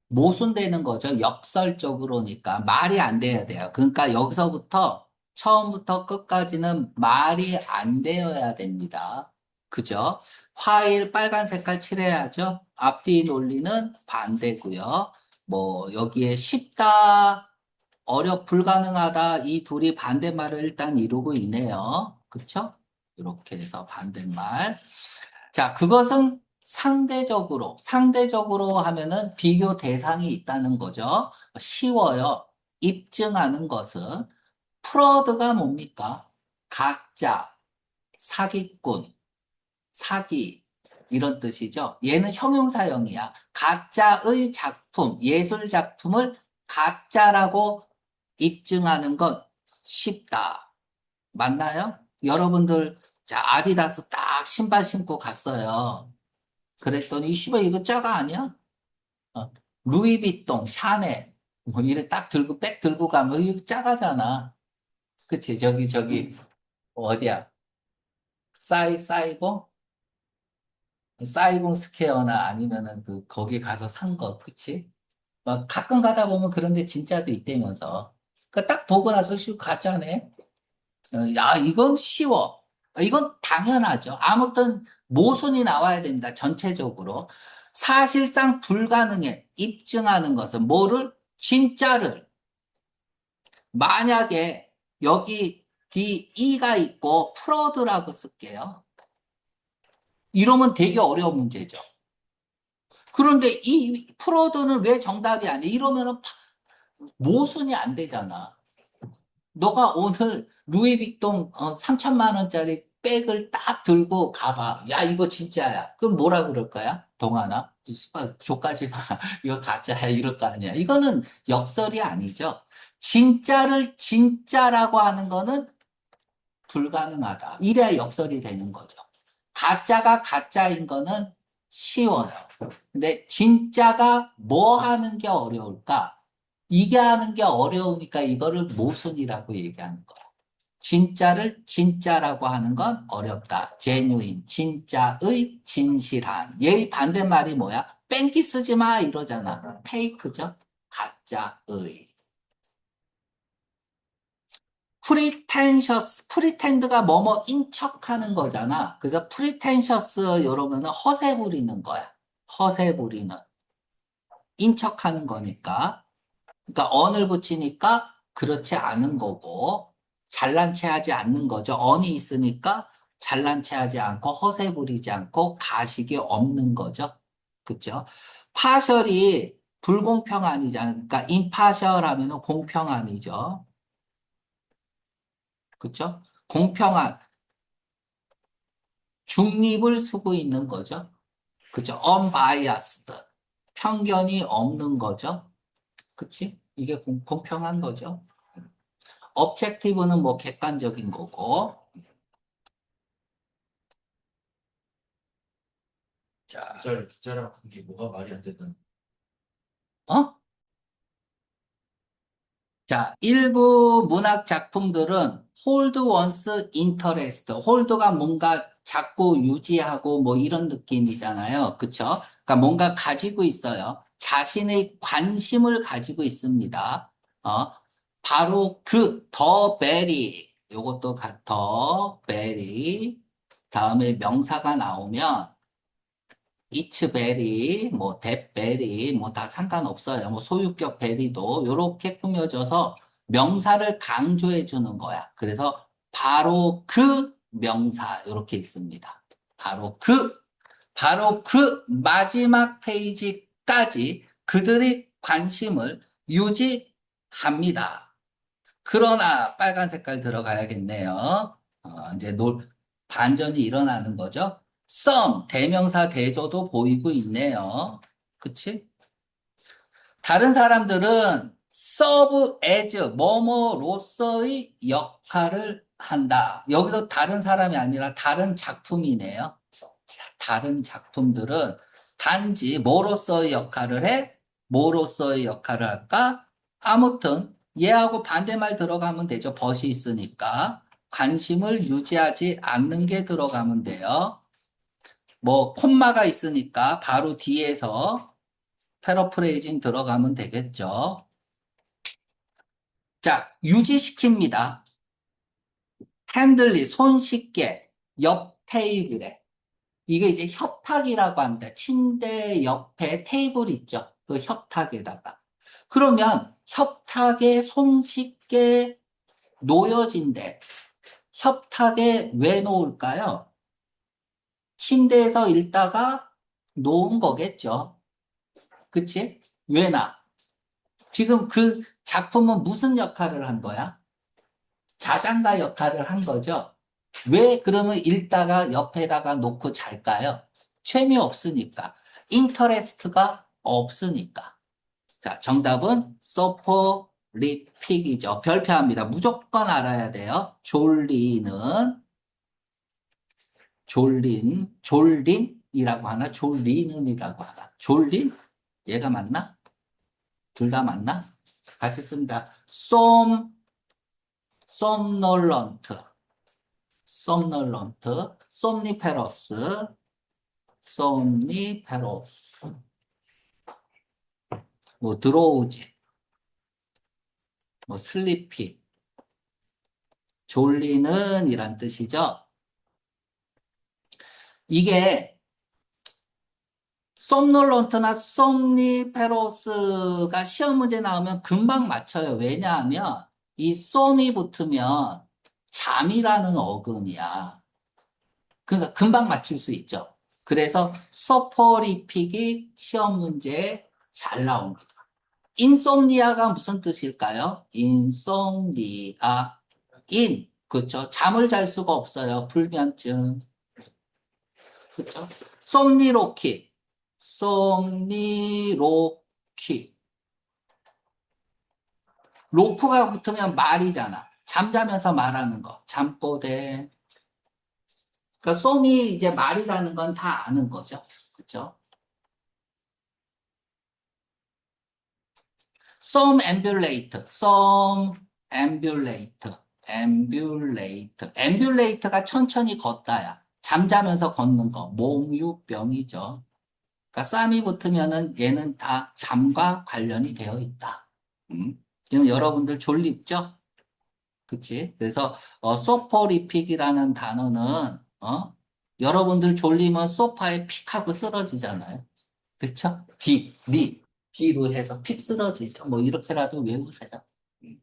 모순되는 거죠. 역설적으로니까 말이 안 돼야 돼요. 그러니까 여기서부터 처음부터 끝까지는 말이 안 되어야 됩니다. 그죠? 화일 빨간 색깔 칠해야죠. 앞뒤 논리는 반대고요. 뭐 여기에 쉽다, 불가능하다 이 둘이 반대말을 일단 이루고 있네요. 그쵸? 이렇게 해서 반대말. 자, 그것은 상대적으로 하면은 비교 대상이 있다는 거죠. 쉬워요. 입증하는 것은. 프로드가 뭡니까? 가짜, 사기꾼, 사기, 이런 뜻이죠. 얘는 형용사형이야. 가짜의 작품, 예술 작품을 가짜라고 입증하는 건 쉽다. 맞나요? 여러분들, 자, 아디다스 딱 신발 신고 갔어요. 그랬더니, 씨발, 이거 짜가 아니야? 어, 루이비통, 샤넬, 뭐, 이래 딱 들고, 백 들고 가면, 이거 짜가잖아. 그치? 저기, 어디야? 사이공? 사이공 스퀘어나 아니면은 거기 가서 산 거, 그치? 막 가끔 가다 보면 그런데 진짜도 있다면서. 딱 보고 나서, 씨, 가짜네? 야, 이건 쉬워. 이건 당연하죠. 아무튼 모순이 나와야 됩니다. 전체적으로. 사실상 불가능해. 입증하는 것은 뭐를? 진짜를. 만약에 여기 E가 있고 프로드라고 쓸게요. 이러면 되게 어려운 문제죠. 그런데 이 프로드는 왜 정답이 아니야? 이러면은 모순이 안 되잖아. 너가 오늘 루이비통 3천만 원짜리 백을 딱 들고 가봐. 야, 이거 진짜야. 그럼 뭐라 그럴 거야? 동하나? 씨발, 족가지 마. 이거 가짜야. 이럴 거 아니야. 이거는 역설이 아니죠. 진짜를 진짜라고 하는 거는 불가능하다. 이래야 역설이 되는 거죠. 가짜가 가짜인 거는 쉬워요. 근데 진짜가 뭐 하는 게 어려울까? 이게 하는 게 어려우니까 이거를 모순이라고 얘기하는 거야. 진짜를 진짜라고 하는 건 어렵다. genuine, 진짜의 진실한. 얘의 반대말이 뭐야? 뺑기 쓰지 마 이러잖아. 페이크죠? 가짜의. 프리텐드가 뭐뭐인 척하는 거잖아. 그래서 pretentious 이러면은 허세 부리는 거야. 허세 부리는. 인척하는 거니까. 그러니까 언을 붙이니까 그렇지 않은 거고 잘난 체 하지 않는 거죠. 언이 있으니까 잘난 체 하지 않고 허세 부리지 않고 가식이 없는 거죠. 그죠? 파셜이 불공평한이잖아요. 그러니까 임파셜 하면은 공평한이죠. 그죠? 공평한 중립을 수고 있는 거죠. 그죠? unbiased 편견이 없는 거죠. 그치? 이게 공평한 거죠. objective는 뭐 객관적인 거고. 자,
기자랑 그게 뭐가 말이 안 된다는.
어? 자, 일부 문학 작품들은 hold one's interest, hold가 뭔가 자꾸 유지하고 뭐 이런 느낌이잖아요. 그쵸? 그러니까 뭔가 가지고 있어요. 자신의 관심을 가지고 있습니다. 어? 바로 더 베리, 요것도 더 베리, 다음에 명사가 나오면 이츠 베리, 뭐 뎁베리, 뭐 다 상관없어요. 뭐 소유격 베리도 요렇게 꾸며져서 명사를 강조해 주는 거야. 그래서 바로 그 명사 요렇게 있습니다. 바로 그 마지막 페이지까지 그들의 관심을 유지합니다. 그러나 빨간 색깔 들어가야겠네요. 이제 반전이 일어나는 거죠. some, 대명사 대조도 보이고 있네요. 그치? 다른 사람들은 serve as, 뭐뭐로서의 역할을 한다. 여기서 다른 사람이 아니라 다른 작품이네요. 다른 작품들은 단지 뭐로서의 역할을 해? 뭐로서의 역할을 할까? 아무튼 얘하고 반대말 들어가면 되죠. 벗이 있으니까. 관심을 유지하지 않는 게 들어가면 돼요. 뭐 콤마가 있으니까 바로 뒤에서 패러프레이징 들어가면 되겠죠. 자, 유지시킵니다. 핸들리, 손쉽게, 옆 테이블에. 이게 이제 협탁이라고 합니다. 침대 옆에 테이블 있죠. 그 협탁에다가. 그러면 협탁에 손쉽게 놓여진대. 협탁에 왜 놓을까요? 침대에서 읽다가 놓은 거겠죠. 그치? 왜 나? 지금 그 작품은 무슨 역할을 한 거야? 자장가 역할을 한 거죠. 왜 그러면 읽다가 옆에다가 놓고 잘까요? 재미없으니까. 인터레스트가 없으니까. 자, 정답은 소포리픽이죠. 별표합니다. 무조건 알아야 돼요. 졸린이라고 하나? 졸리는이라고 하나? 졸린? 얘가 맞나? 둘 다 맞나? 같이 씁니다. 솜놀런트, 솜니페러스, 뭐 드로우지, 뭐 슬리피, 졸리는 이란 뜻이죠. 이게 솜놀런트나 솜니페로스가 시험 문제 나오면 금방 맞춰요. 왜냐하면 이 솜이 붙으면 잠이라는 어근이야. 그러니까 금방 맞출 수 있죠. 그래서 소포리픽이 시험 문제에 잘 나옵니다. 인솜니아가 무슨 뜻일까요? 인솜니아, 그렇죠. 잠을 잘 수가 없어요. 불면증. 그렇죠. 솜니로키. 로프가 붙으면 말이잖아. 잠자면서 말하는 거. 잠꼬대. 그러니까 솜이 이제 말이라는 건 다 아는 거죠. 그렇죠. 앰뷸레이트가 천천히 걷다야. 잠자면서 걷는 거. 몽유병이죠. 그러니까 쌈이 붙으면은 얘는 다 잠과 관련이 되어 있다. 지금 여러분들 졸립죠? 그치? 그래서 소포리픽이라는 단어는 여러분들 졸리면 소파에 픽하고 쓰러지잖아요. 그쵸? 비로 해서 픽 쓰러지죠. 뭐 이렇게라도 외우세요. 음.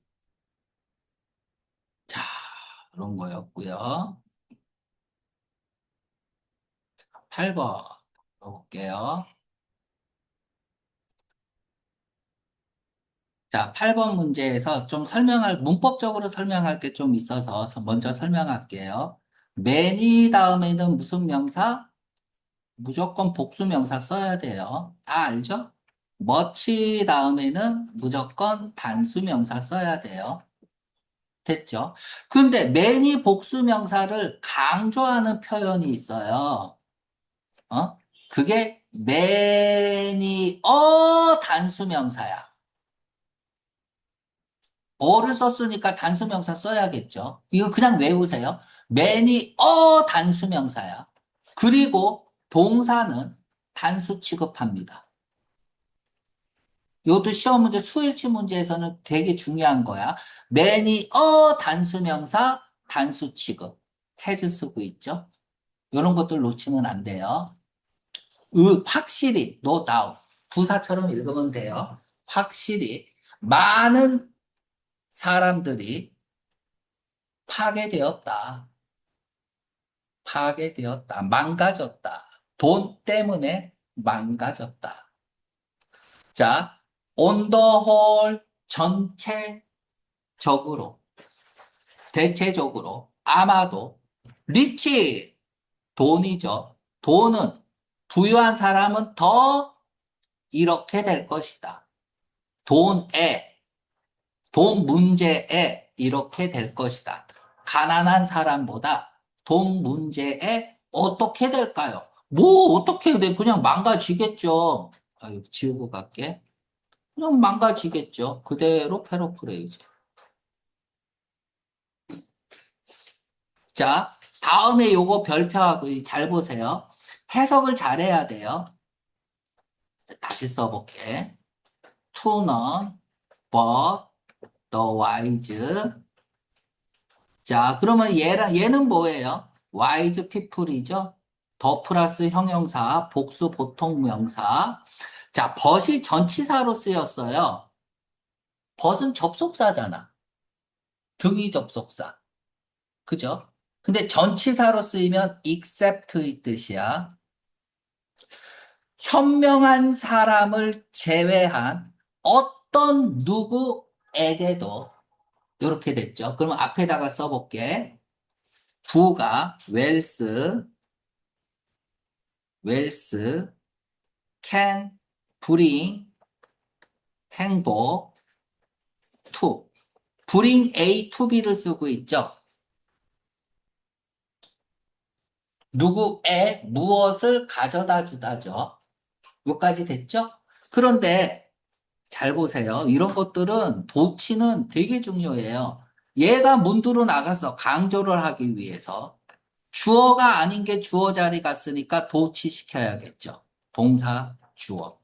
자, 그런 거였고요. 8번 볼게요. 자, 8번 문제에서 좀 문법적으로 설명할 게 좀 있어서 먼저 설명할게요. many 다음에는 무슨 명사? 무조건 복수 명사 써야 돼요. 다 알죠? much 다음에는 무조건 단수 명사 써야 돼요. 됐죠? 근데 many 복수 명사를 강조하는 표현이 있어요. 어? 그게 many 단수 명사야. 어를 썼으니까 단수명사 써야겠죠. 이거 그냥 외우세요. many 단수명사야. 그리고 동사는 단수 취급합니다. 이것도 시험 문제, 수일치 문제에서는 되게 중요한 거야. many 단수명사 단수 취급. has 쓰고 있죠. 이런 것들 놓치면 안 돼요. 확실히, no doubt. 부사처럼 읽으면 돼요. 확실히 많은 사람들이 파괴되었다. 망가졌다. 돈 때문에 망가졌다. 자, on the whole, 대체적으로, 아마도, 리치, 돈이죠. 돈은, 부유한 사람은 더 이렇게 될 것이다. 돈 문제에 이렇게 될 것이다. 가난한 사람보다 돈 문제에 어떻게 될까요? 뭐 어떻게 돼? 그냥 망가지겠죠. 아유, 지우고 갈게. 그냥 망가지겠죠. 그대로 패러프레이즈. 자, 다음에 요거 별표하고 잘 보세요. 해석을 잘해야 돼요. 다시 써볼게. to는 but the wise. 자, 그러면 얘는 뭐예요? wise people이죠? 더 플러스 형용사, 복수 보통 명사. 자, but이 전치사로 쓰였어요. but은 접속사잖아. 등이 접속사. 그죠? 근데 전치사로 쓰이면 except의 뜻이야. 현명한 사람을 제외한 어떤 누구에게도 이렇게 됐죠. 그러면 앞에다가 써볼게. 부가 웰스 can bring 행복 to bring A to B를 쓰고 있죠. 누구의 무엇을 가져다 주다죠. 여기까지 됐죠? 그런데 잘 보세요. 이런 것들은 도치는 되게 중요해요. 얘가 문두로 나가서 강조를 하기 위해서 주어가 아닌 게 주어 자리 갔으니까 도치시켜야겠죠. 동사, 주어.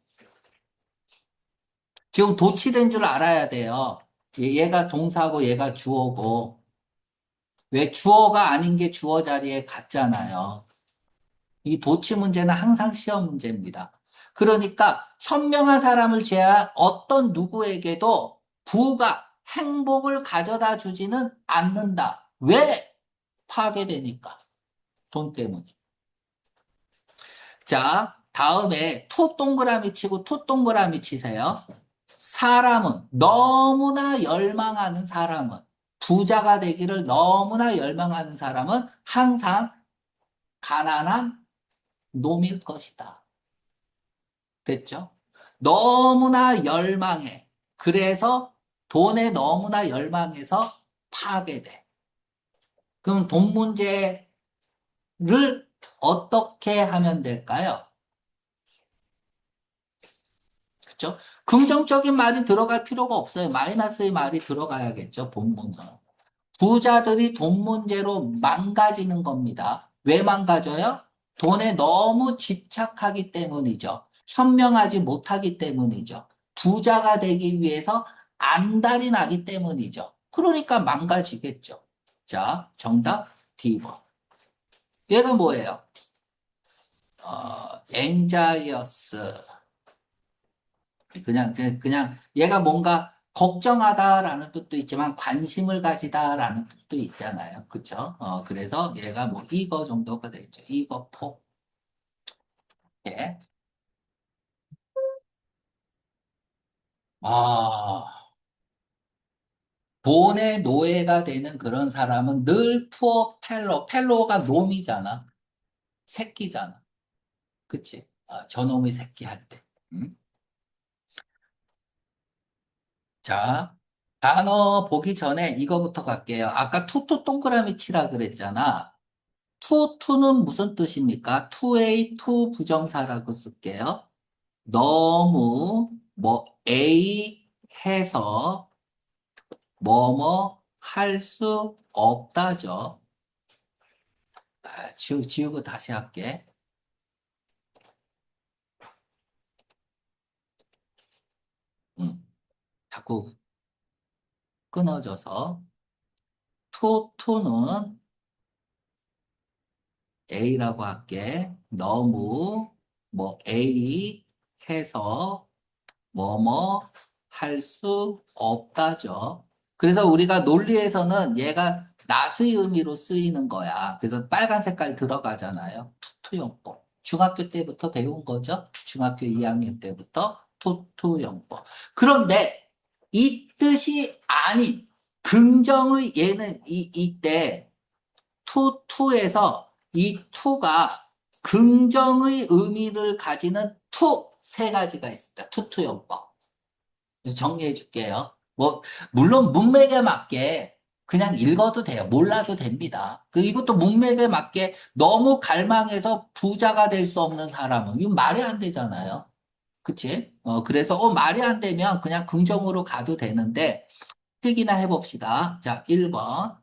지금 도치된 줄 알아야 돼요. 얘가 동사고 얘가 주어고 왜 주어가 아닌 게 주어 자리에 갔잖아요. 이 도치 문제는 항상 시험 문제입니다. 그러니까 현명한 사람을 제외한 어떤 누구에게도 부가 행복을 가져다 주지는 않는다. 왜? 파괴되니까. 돈 때문에. 자, 다음에 투 동그라미 치고 투 동그라미 치세요. 사람은 너무나 열망하는 사람은 부자가 되기를 너무나 열망하는 사람은 항상 가난한 놈일 것이다. 됐죠? 너무나 열망해. 그래서 돈에 너무나 열망해서 파괴돼. 그럼 돈 문제를 어떻게 하면 될까요? 그렇죠? 긍정적인 말이 들어갈 필요가 없어요. 마이너스의 말이 들어가야겠죠, 본문은. 부자들이 돈 문제로 망가지는 겁니다. 왜 망가져요? 돈에 너무 집착하기 때문이죠. 현명하지 못하기 때문이죠. 부자가 되기 위해서 안달이 나기 때문이죠. 그러니까 망가지겠죠. 자, 정답 D번. 얘가 뭐예요? anxious. 그냥 얘가 뭔가 걱정하다라는 뜻도 있지만 관심을 가지다라는 뜻도 있잖아요. 그쵸? 그래서 얘가 뭐 이거 정도가 되겠죠. 이거 폭. 예. 아, 돈의 노예가 되는 그런 사람은 늘 푸어 펠로. 펠로가 놈이잖아. 새끼잖아. 그치? 저놈의 새끼 할 때. 음? 자, 단어 보기 전에 이거부터 갈게요. 아까 투투 동그라미 치라 그랬잖아. 투는 무슨 뜻입니까? 투의 투 부정사라고 쓸게요. 너무 뭐 A 해서 뭐뭐 할 수 없다죠. 지우고 다시 할게. 자꾸 끊어져서 투는 A라고 할게. 너무 뭐 A 해서 뭐뭐 할 수 없다죠. 그래서 우리가 논리에서는 얘가 낫의 의미로 쓰이는 거야. 그래서 빨간 색깔 들어가잖아요. 투투용법. 중학교 때부터 배운 거죠. 중학교 2학년 때부터 투투용법. 그런데 이 뜻이 아닌 긍정의 얘는 이때 투에서 이 투가 긍정의 의미를 가지는 투 세 가지가 있습니다. 투투용법. 정리해 줄게요. 뭐, 물론 문맥에 맞게 그냥 읽어도 돼요. 몰라도 됩니다. 이것도 문맥에 맞게 너무 갈망해서 부자가 될 수 없는 사람은, 이건 말이 안 되잖아요. 그치? 그래서, 말이 안 되면 그냥 긍정으로 가도 되는데, 특이나 해봅시다. 자, 1번.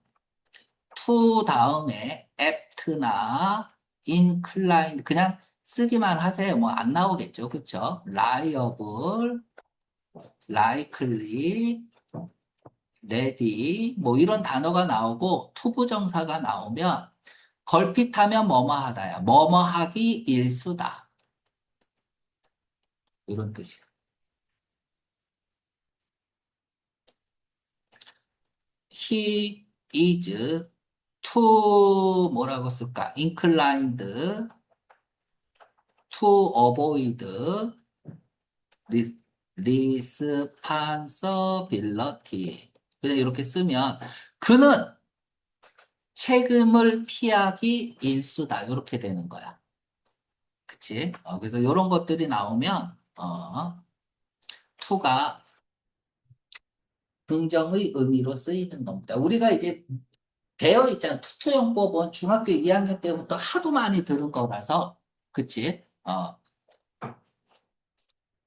to 다음에 apt나 inclined, 그냥 쓰기만 하세요. 뭐 안 나오겠죠. 그쵸? liable, likely, ready 뭐 이런 단어가 나오고 투부정사가 나오면 걸핏하면 뭐뭐 하다야. 뭐뭐 하기 일수다. 이런 뜻이야. He is to 뭐라고 쓸까? inclined to avoid responsibility. 그냥 이렇게 쓰면 그는 책임을 피하기 일수다. 이렇게 되는 거야. 그치? 그래서 이런 것들이 나오면 to가 긍정의 의미로 쓰이는 겁니다. 우리가 이제 되어 있잖아. 투투용법은 중학교 2학년 때부터 하도 많이 들은 거라서, 그치?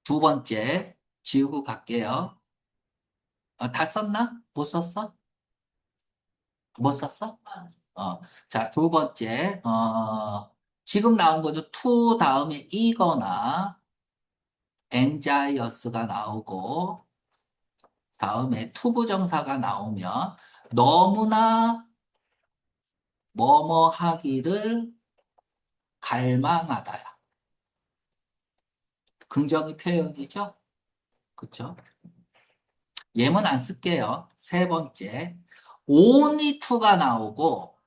두 번째, 지우고 갈게요. 다 썼나? 못 썼어? 못 썼어? 자, 두 번째, 지금 나온 거죠. to 다음에 이거나, anxious가 나오고, 다음에 투부정사가 나오면, 너무나 뭐뭐 하기를 갈망하다야. 긍정의 표현이죠? 그쵸? 예문 안 쓸게요. 세 번째, only to가 나오고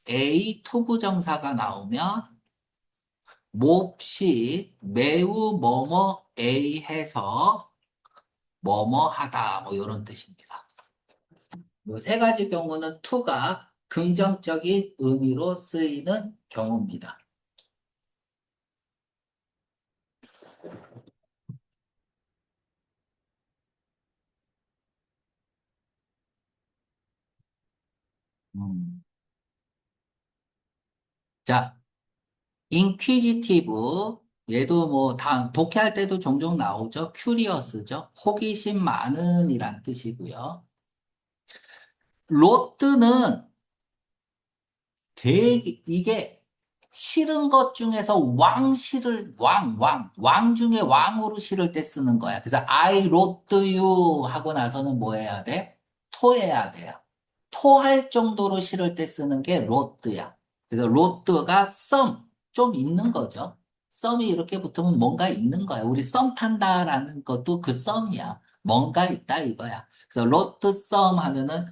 A 투부정사가 나오면 몹시 매우 뭐뭐 A 해서 뭐뭐 하다 뭐 이런 뜻입니다. 이 세 가지 경우는 to가 긍정적인 의미로 쓰이는 경우입니다. 음. 자, inquisitive 얘도 뭐 독해할 때도 종종 나오죠. curious죠. 호기심 많은 이란 뜻이고요. 로트는 되게 이게 싫은 것 중에서 왕 중에 왕으로 싫을 때 쓰는 거야. 그래서 I wrote you 하고 나서는 뭐 해야 돼? 토해야 돼요. 토할 정도로 싫을 때 쓰는 게 wrote야. 그래서 wrote가 좀 있는 거죠. 썸이 이렇게 붙으면 뭔가 있는 거야. 우리 썸 탄다라는 것도 그 썸이야. 뭔가 있다 이거야. 그래서 wrote some 하면은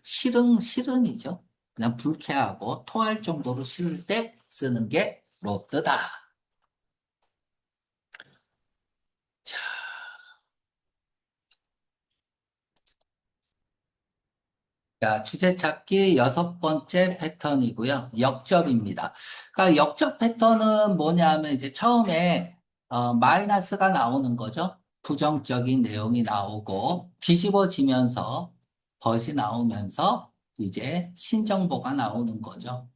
싫은이죠. 그냥 불쾌하고 토할 정도로 싫을 때 쓰는 게 로트다. 자, 주제 찾기 여섯 번째 패턴이고요. 역접입니다. 그러니까 역접 패턴은 뭐냐면 이제 처음에 마이너스가 나오는 거죠. 부정적인 내용이 나오고 뒤집어지면서 벗이 나오면서 이제 신정보가 나오는 거죠.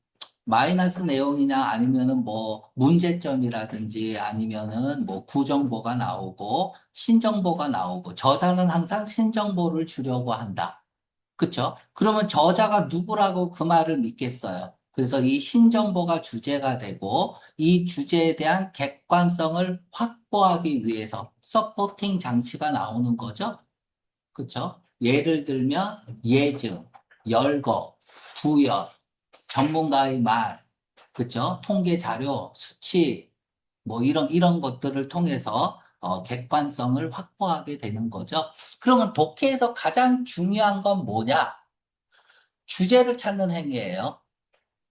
마이너스 내용이나 아니면은 뭐 문제점이라든지 아니면은 뭐 구정보가 나오고 신정보가 나오고 저자는 항상 신정보를 주려고 한다. 그쵸? 그러면 저자가 누구라고 그 말을 믿겠어요. 그래서 이 신정보가 주제가 되고 이 주제에 대한 객관성을 확보하기 위해서 서포팅 장치가 나오는 거죠. 그쵸? 예를 들면 예증, 열거, 부연, 전문가의 말, 그쵸? 통계 자료, 수치, 뭐 이런 것들을 통해서 객관성을 확보하게 되는 거죠. 그러면 독해에서 가장 중요한 건 뭐냐? 주제를 찾는 행위예요.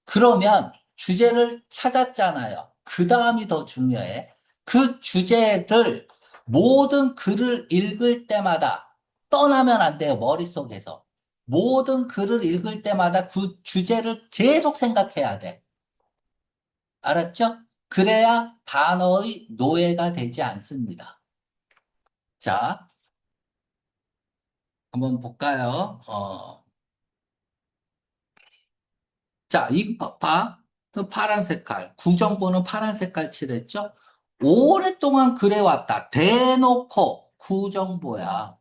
그러면 주제를 찾았잖아요. 그 다음이 더 중요해. 그 주제를 모든 글을 읽을 때마다 떠나면 안 돼요. 머릿속에서. 모든 글을 읽을 때마다 그 주제를 계속 생각해야 돼. 알았죠? 그래야 단어의 노예가 되지 않습니다. 자, 한번 볼까요? 자, 이거 봐. 그 파란 색깔. 구정보는 파란 색깔 칠했죠? 오랫동안 그래왔다. 대놓고 구정보야.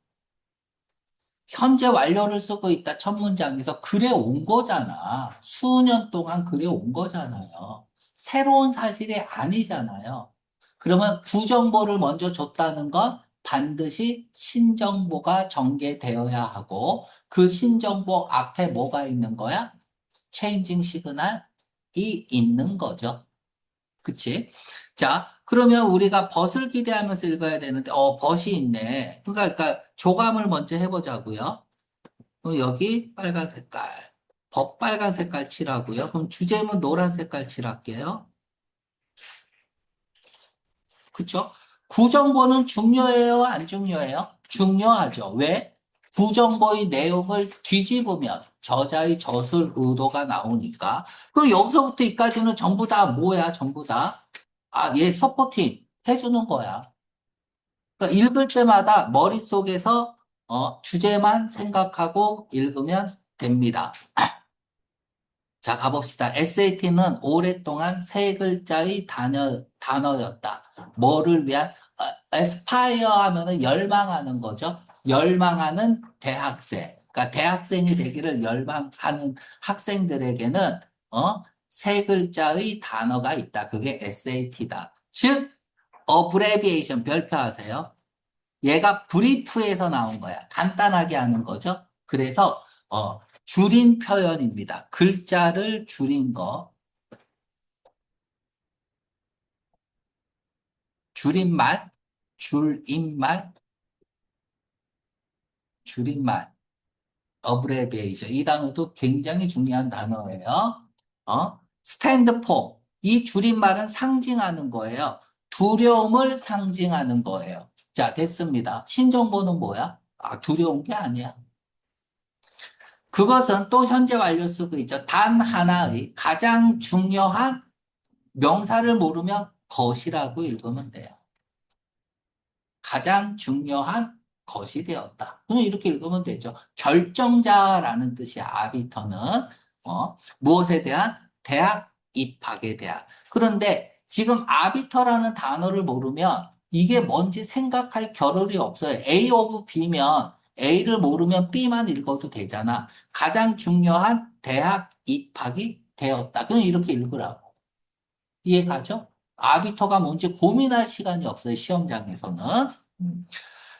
현재 완료를 쓰고 있다. 첫 문장에서 그래온 거잖아. 수년 동안 그래온 거잖아요. 새로운 사실이 아니잖아요. 그러면 구정보를 먼저 줬다는 건 반드시 신정보가 전개되어야 하고 그 신정보 앞에 뭐가 있는 거야? 체인징 시그널이 있는 거죠. 그치? 자, 그러면 우리가 벗을 기대하면서 읽어야 되는데, 벗이 있네. 그러니까 조감을 먼저 해보자고요. 그럼 여기 빨간 색깔. 벗 빨간 색깔 칠하고요. 그럼 주제문 노란 색깔 칠할게요. 그쵸? 구정보는 중요해요? 안 중요해요? 중요하죠. 왜? 구정보의 내용을 뒤집으면 저자의 저술 의도가 나오니까. 그럼 여기서부터 여기까지는 전부 다 뭐야? 전부 다. 아, 얘 서포팅 해주는 거야. 그러니까 읽을 때마다 머릿속에서 주제만 생각하고 읽으면 됩니다. 자, 가봅시다. SAT는 오랫동안 세 글자의 단어였다. 뭐를 위한? aspire 하면은 열망하는 거죠. 열망하는 대학생. 그러니까 대학생이 되기를 열망하는 학생들에게는, 세 글자의 단어가 있다. 그게 SAT다. 즉, abbreviation 별표하세요. 얘가 브리프에서 나온 거야. 간단하게 하는 거죠. 그래서 줄인 표현입니다. 글자를 줄인 거. 줄임말, 줄임말, 줄임말, abbreviation. 이 단어도 굉장히 중요한 단어예요. stand for. 이 줄임말은 상징하는 거예요. 두려움을 상징하는 거예요. 자, 됐습니다. 신정보는 뭐야? 두려운 게 아니야. 그것은 또 현재 완료 쓰고 있죠. 단 하나의 가장 중요한 명사를 모르면 것이라고 읽으면 돼요. 가장 중요한 것이 되었다. 그냥 이렇게 읽으면 되죠. 결정자라는 뜻이야. 아비터는 무엇에 대한? 대학 입학에 대한. 그런데 지금 아비터라는 단어를 모르면 이게 뭔지 생각할 겨를이 없어요. A of B면 A를 모르면 B만 읽어도 되잖아. 가장 중요한 대학 입학이 되었다. 그냥 이렇게 읽으라고. 이해가죠? 아비터가 뭔지 고민할 시간이 없어요. 시험장에서는. 음.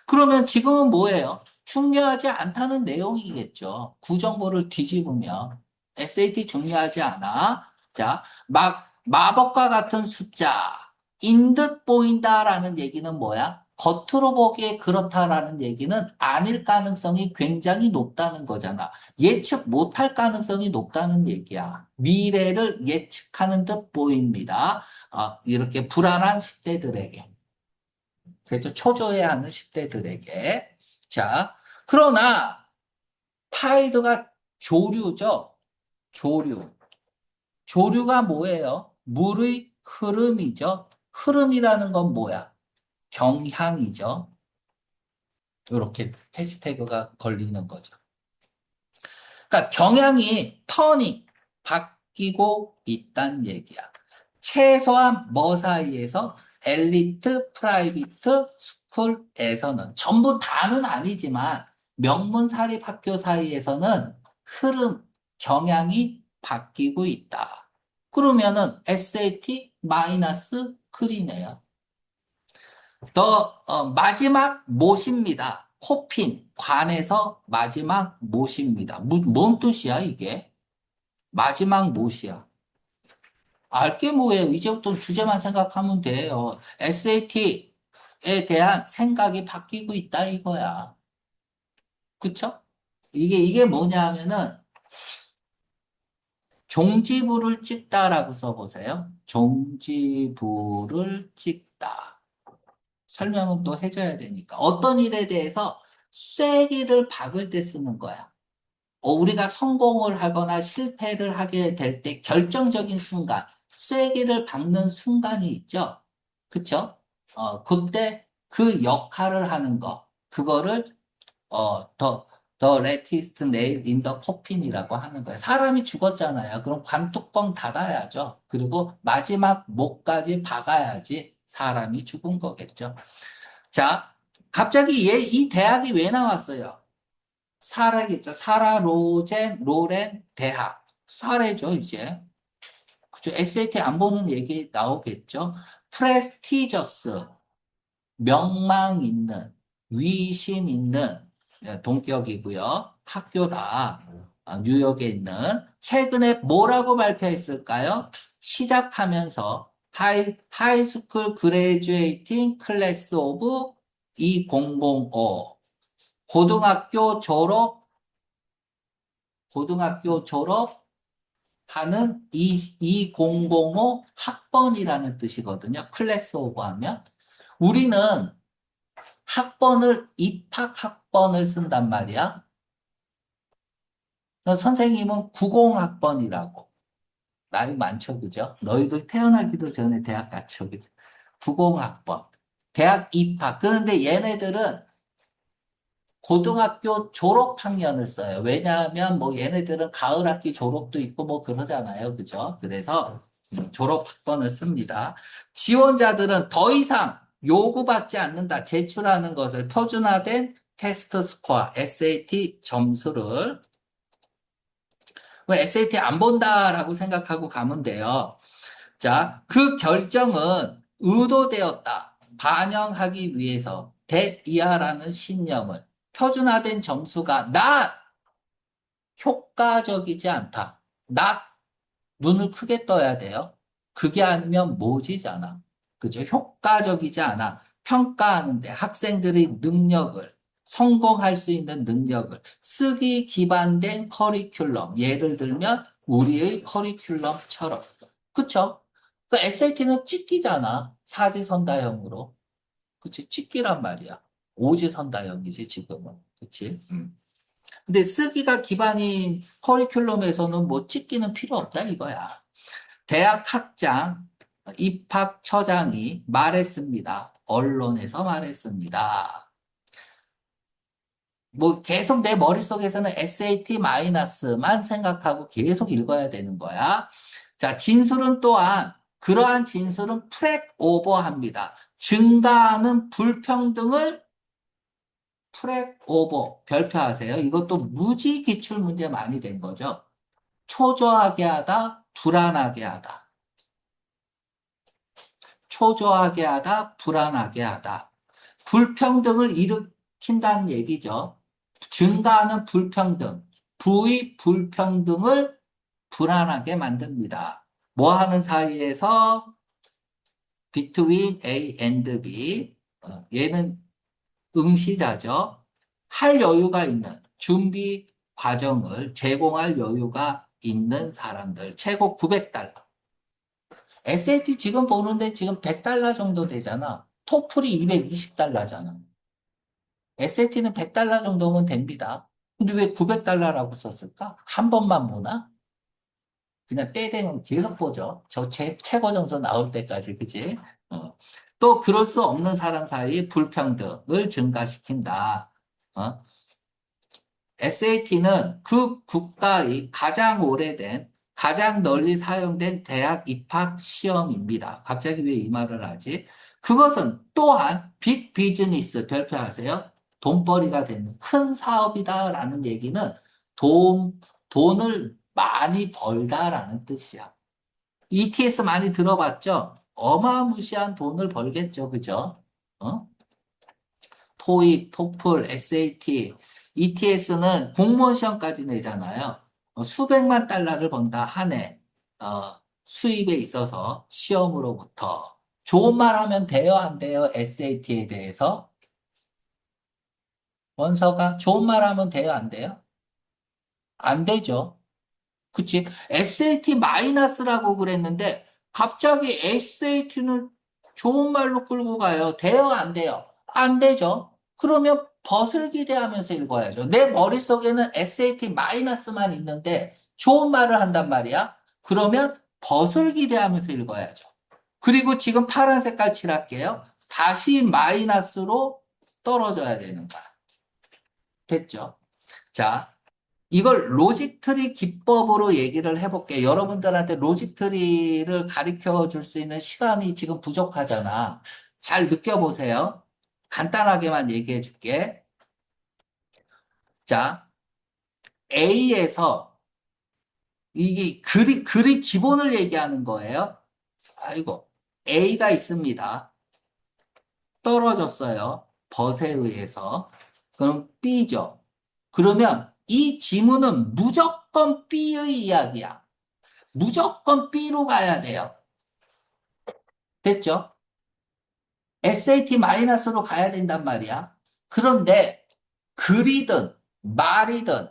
그러면 지금은 뭐예요? 중요하지 않다는 내용이겠죠. 구정보를 뒤집으면. SAT 중요하지 않아. 자, 마법과 같은 숫자인 듯 보인다라는 얘기는 뭐야? 겉으로 보기에 그렇다라는 얘기는 아닐 가능성이 굉장히 높다는 거잖아. 예측 못할 가능성이 높다는 얘기야. 미래를 예측하는 듯 보입니다. 이렇게 불안한 10대들에게. 그래도 초조해하는 10대들에게. 자, 그러나 타이드가 조류죠. 조류. 조류가 뭐예요? 물의 흐름이죠. 흐름이라는 건 뭐야? 경향이죠. 이렇게 해시태그가 걸리는 거죠. 그러니까 경향이 터닝, 바뀌고 있다는 얘기야. 최소한 뭐 사이에서? 엘리트, 프라이비트, 스쿨에서는 전부 다는 아니지만 명문 사립학교 사이에서는 흐름, 경향이 바뀌고 있다. 그러면은 SAT 마이너스 클이네요. 마지막 못입니다. 코핀, 관에서 마지막 못입니다. 뭔 뜻이야, 이게? 마지막 못이야. 알게 뭐예요? 이제부터 주제만 생각하면 돼요. SAT에 대한 생각이 바뀌고 있다, 이거야. 그쵸? 이게 뭐냐 하면은, 종지부를 찍다라고 써보세요. 종지부를 찍다. 설명은 또 해줘야 되니까. 어떤 일에 대해서 쐐기를 박을 때 쓰는 거야. 우리가 성공을 하거나 실패를 하게 될 때 결정적인 순간, 쐐기를 박는 순간이 있죠. 그쵸? 그때 그 역할을 하는 거, 그거를, the latest nail in the coffin이라고 하는 거예요. 사람이 죽었잖아요. 그럼 관뚜껑 닫아야죠. 그리고 마지막 목까지 박아야지 사람이 죽은 거겠죠. 자, 갑자기 이 대학이 왜 나왔어요? 사라겠죠. 사라 로렌 대학. 사례죠, 이제. 그죠? SAT 안 보는 얘기 나오겠죠? prestigious, 명망 있는, 위신 있는 동격이고요. 학교다. 뉴욕에 있는. 최근에 뭐라고 발표했을까요? 시작하면서 하이스쿨 그레이주에이팅 클래스 오브 2005 고등학교 졸업하는 2005 학번이라는 뜻이거든요. 클래스 오브 하면. 우리는 입학 학번을 쓴단 말이야. 선생님은 90학번이라고. 나이 많죠, 그죠? 너희들 태어나기도 전에 대학 갔죠, 그죠? 90학번. 대학 입학. 그런데 얘네들은 고등학교 졸업학년을 써요. 왜냐하면 뭐 얘네들은 가을 학기 졸업도 있고 뭐 그러잖아요. 그죠? 그래서 졸업학번을 씁니다. 지원자들은 더 이상 요구받지 않는다. 제출하는 것을 표준화된 테스트 스코어, SAT 점수를 SAT 안 본다라고 생각하고 가면 돼요. 자, 그 결정은 의도되었다. 반영하기 위해서 that 이하라는 신념을 표준화된 점수가 효과적이지 않다. 눈을 크게 떠야 돼요. 그게 아니면 모지잖아. 그죠? 효과적이지 않아. 평가하는데 학생들의 능력을 성공할 수 있는 능력을 쓰기 기반된 커리큘럼 예를 들면 우리의 커리큘럼처럼 그쵸? 그 SAT는 찍기잖아. 사지선다형으로. 그치? 찍기란 말이야. 오지선다형이지 지금은. 그치? 근데 쓰기가 기반인 커리큘럼에서는 뭐 찍기는 필요 없다 이거야. 대학 학장, 입학처장이 말했습니다. 언론에서 말했습니다. 뭐 계속 내 머릿속에서는 SAT 마이너스만 생각하고 계속 읽어야 되는 거야. 자, 진술은 또한 그러한 진술은 프랙 오버합니다. 증가하는 불평등을 프랙 오버 별표하세요. 이것도 무지 기출 문제 많이 된 거죠. 초조하게 하다, 불안하게 하다. 초조하게 하다, 불안하게 하다. 불평등을 일으킨다는 얘기죠. 증가하는 불평등, 부의 불평등을 불안하게 만듭니다. 뭐 하는 사이에서? between A and B. 얘는 응시자죠. 할 여유가 있는 준비 과정을 제공할 여유가 있는 사람들. 최고 900달러. SAT 지금 보는데 지금 100달러 정도 되잖아. 토플이 220달러잖아. SAT는 100달러 정도면 됩니다. 근데 왜 900달러라고 썼을까? 한 번만 보나? 그냥 떼대면 계속 보죠. 최고 점수 나올 때까지, 그지? 또 그럴 수 없는 사람 사이 불평등을 증가시킨다. SAT는 그 국가의 가장 오래된, 가장 널리 사용된 대학 입학 시험입니다. 갑자기 왜 이 말을 하지? 그것은 또한 빅 비즈니스 별표하세요. 돈벌이가 되는 큰 사업이다라는 얘기는 돈을 많이 벌다라는 뜻이야. ETS 많이 들어봤죠? 어마무시한 돈을 벌겠죠, 그죠? 토익, 토플, SAT, ETS는 공무원 시험까지 내잖아요. 수백만 달러를 번다 한 해, 수입에 있어서 시험으로부터. 좋은 말 하면 돼요, 안 돼요? SAT에 대해서? 원서가 좋은 말 하면 돼요, 안 돼요? 안 되죠. 그치? SAT 마이너스라고 그랬는데, 갑자기 SAT는 좋은 말로 끌고 가요. 돼요, 안 돼요? 안 되죠. 그러면 벗을 기대하면서 읽어야죠. 내 머릿속에는 SAT 마이너스만 있는데, 좋은 말을 한단 말이야. 그러면 벗을 기대하면서 읽어야죠. 그리고 지금 파란 색깔 칠할게요. 다시 마이너스로 떨어져야 되는 거야. 됐죠? 자, 이걸 로직트리 기법으로 얘기를 해볼게. 여러분들한테 로직트리를 가르쳐 줄 수 있는 시간이 지금 부족하잖아. 잘 느껴보세요. 간단하게만 얘기해 줄게. 자, A에서 이게 글이 기본을 얘기하는 거예요. 아이고, A가 있습니다. 떨어졌어요. 벗에 의해서. 그럼 B죠. 그러면 이 지문은 무조건 B의 이야기야. 무조건 B로 가야 돼요. 됐죠? SAT-로 가야 된단 말이야. 그런데 글이든 말이든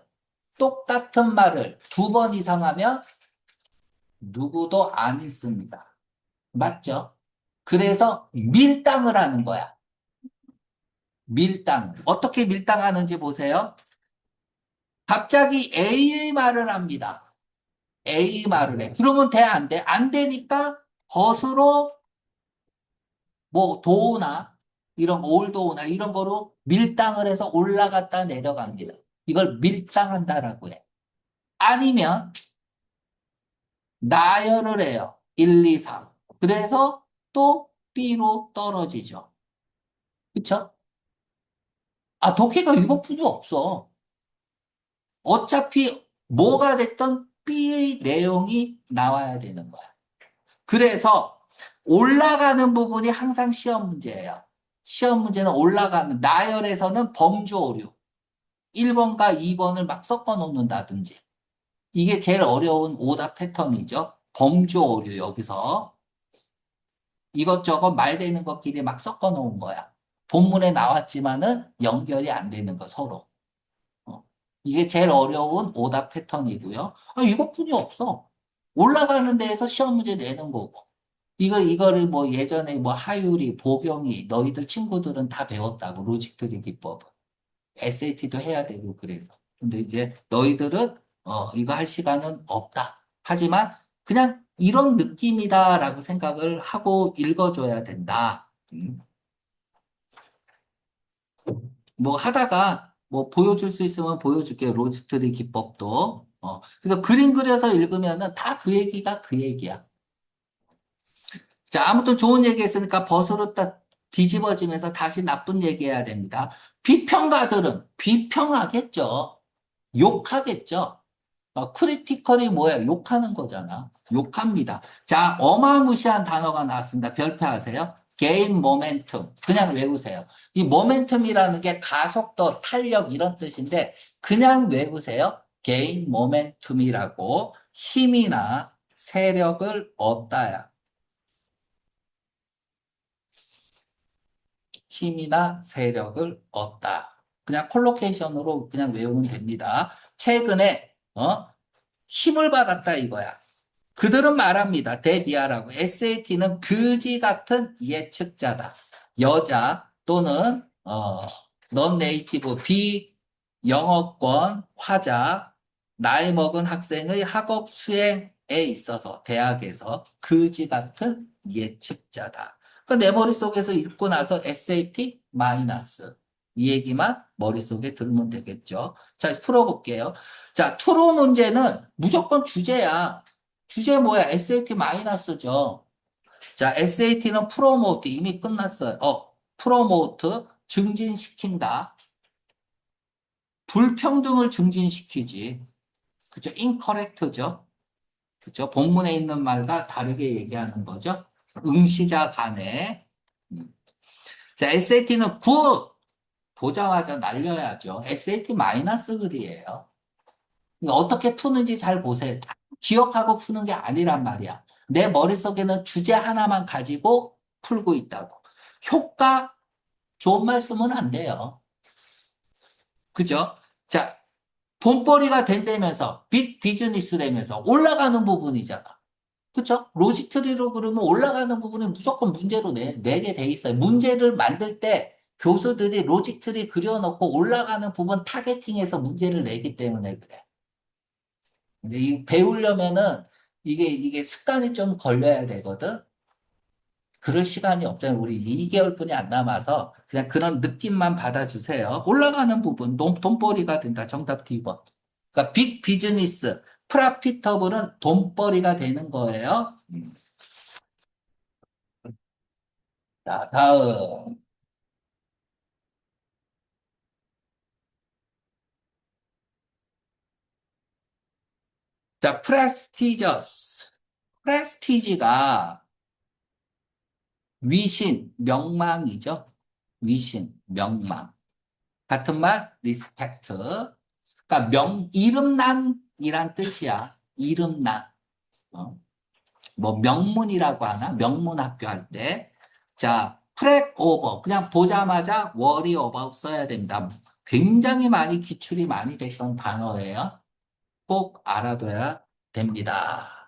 똑같은 말을 두 번 이상 하면 누구도 안 읽습니다. 맞죠? 그래서 밀당을 하는 거야. 밀당. 어떻게 밀당하는지 보세요. 갑자기 A의 말을 합니다. A 말을 해. 그러면 돼, 안 돼? 안 되니까 것으로 뭐 도우나 이런 올도우나 이런 거로 밀당을 해서 올라갔다 내려갑니다. 이걸 밀당한다라고 해. 아니면 나열을 해요. 1, 2, 3. 그래서 또 B로 떨어지죠. 그쵸? 아, 독해가 이것뿐이 없어. 어차피 뭐가 됐든 B의 내용이 나와야 되는 거야. 그래서 올라가는 부분이 항상 시험 문제예요. 시험 문제는 올라가는, 나열에서는 범주 오류. 1번과 2번을 막 섞어 놓는다든지. 이게 제일 어려운 오답 패턴이죠. 범주 오류, 여기서. 이것저것 말되는 것끼리 막 섞어 놓은 거야. 본문에 나왔지만은 연결이 안 되는 거, 서로. 어. 이게 제일 어려운 오답 패턴이고요. 아, 이것뿐이 없어. 올라가는 데에서 시험 문제 내는 거고. 이거를 뭐 예전에 뭐 하율이, 보경이, 너희들 친구들은 다 배웠다고, 로직트리 기법은. SAT도 해야 되고, 그래서. 근데 이제 너희들은, 이거 할 시간은 없다. 하지만, 그냥 이런 느낌이다라고 생각을 하고 읽어줘야 된다. 뭐 하다가 뭐 보여줄 수 있으면 보여줄게요. 로스트리 기법도. 그래서 그림 그려서 읽으면은 다 그 얘기가 그 얘기야. 자, 아무튼 좋은 얘기 했으니까 벗으로 딱 뒤집어지면서 다시 나쁜 얘기 해야 됩니다. 비평가들은 비평하겠죠. 욕하겠죠. 크리티컬이 뭐야? 욕하는 거잖아. 욕합니다. 자, 어마무시한 단어가 나왔습니다. 별표하세요. 게인 모멘tum. 그냥 외우세요. 이 모멘tum이라는 게 가속도, 탄력 이런 뜻인데 그냥 외우세요. 게인 모멘tum이라고 힘이나 세력을 얻다야. 힘이나 세력을 얻다. 그냥 콜로케이션으로 그냥 외우면 됩니다. 최근에 힘을 받았다 이거야. 그들은 말합니다. 데디아라고. SAT는 그지 같은 예측자다. 여자 또는 넌 네이티브 비영어권 화자 나이 먹은 학생의 학업 수행에 있어서 대학에서 그지 같은 예측자다. 내 머릿속에서 읽고 나서 SAT 마이너스 이 얘기만 머릿속에 들면 되겠죠. 자, 풀어볼게요. 자, 투로 문제는 무조건 주제야. 주제 뭐야? SAT 마이너스죠. 자, SAT는 프로모트 이미 끝났어요. 프로모트 증진시킨다. 불평등을 증진시키지. 그죠? incorrect죠. 그죠? 본문에 있는 말과 다르게 얘기하는 거죠. 응시자 간에. 자, SAT는 굿! 보자마자 날려야죠. SAT 마이너스 글이에요. 어떻게 푸는지 잘 보세요. 기억하고 푸는 게 아니란 말이야. 내 머릿속에는 주제 하나만 가지고 풀고 있다고. 효과 좋은 말 쓰면 안 돼요. 그죠? 자, 돈벌이가 된다면서 빅 비즈니스라면서 올라가는 부분이잖아. 그죠? 로직 트리로 그러면 올라가는 부분은 무조건 문제로 내게 돼 있어요. 문제를 만들 때 교수들이 로직 트리 그려놓고 올라가는 부분 타겟팅해서 문제를 내기 때문에 그래. 근데 이 배우려면은 이게 습관이 좀 걸려야 되거든. 그럴 시간이 없잖아요. 우리 2개월뿐이 안 남아서 그냥 그런 느낌만 받아주세요. 올라가는 부분 돈벌이가 된다. 정답 D번. 그러니까 빅 비즈니스 프라피터블은 돈벌이가 되는 거예요. 자, 다음. 자, prestigious. prestige가 위신, 명망이죠. 위신, 명망. 같은 말, respect. 그러니까 이름난이란 뜻이야. 이름난. 어? 뭐 명문이라고 하나? 명문 학교 할 때. 자, 프렉 오버. 그냥 보자마자 worry about 써야 됩니다. 굉장히 많이 기출이 많이 됐던 단어예요. 꼭 알아둬야 됩니다.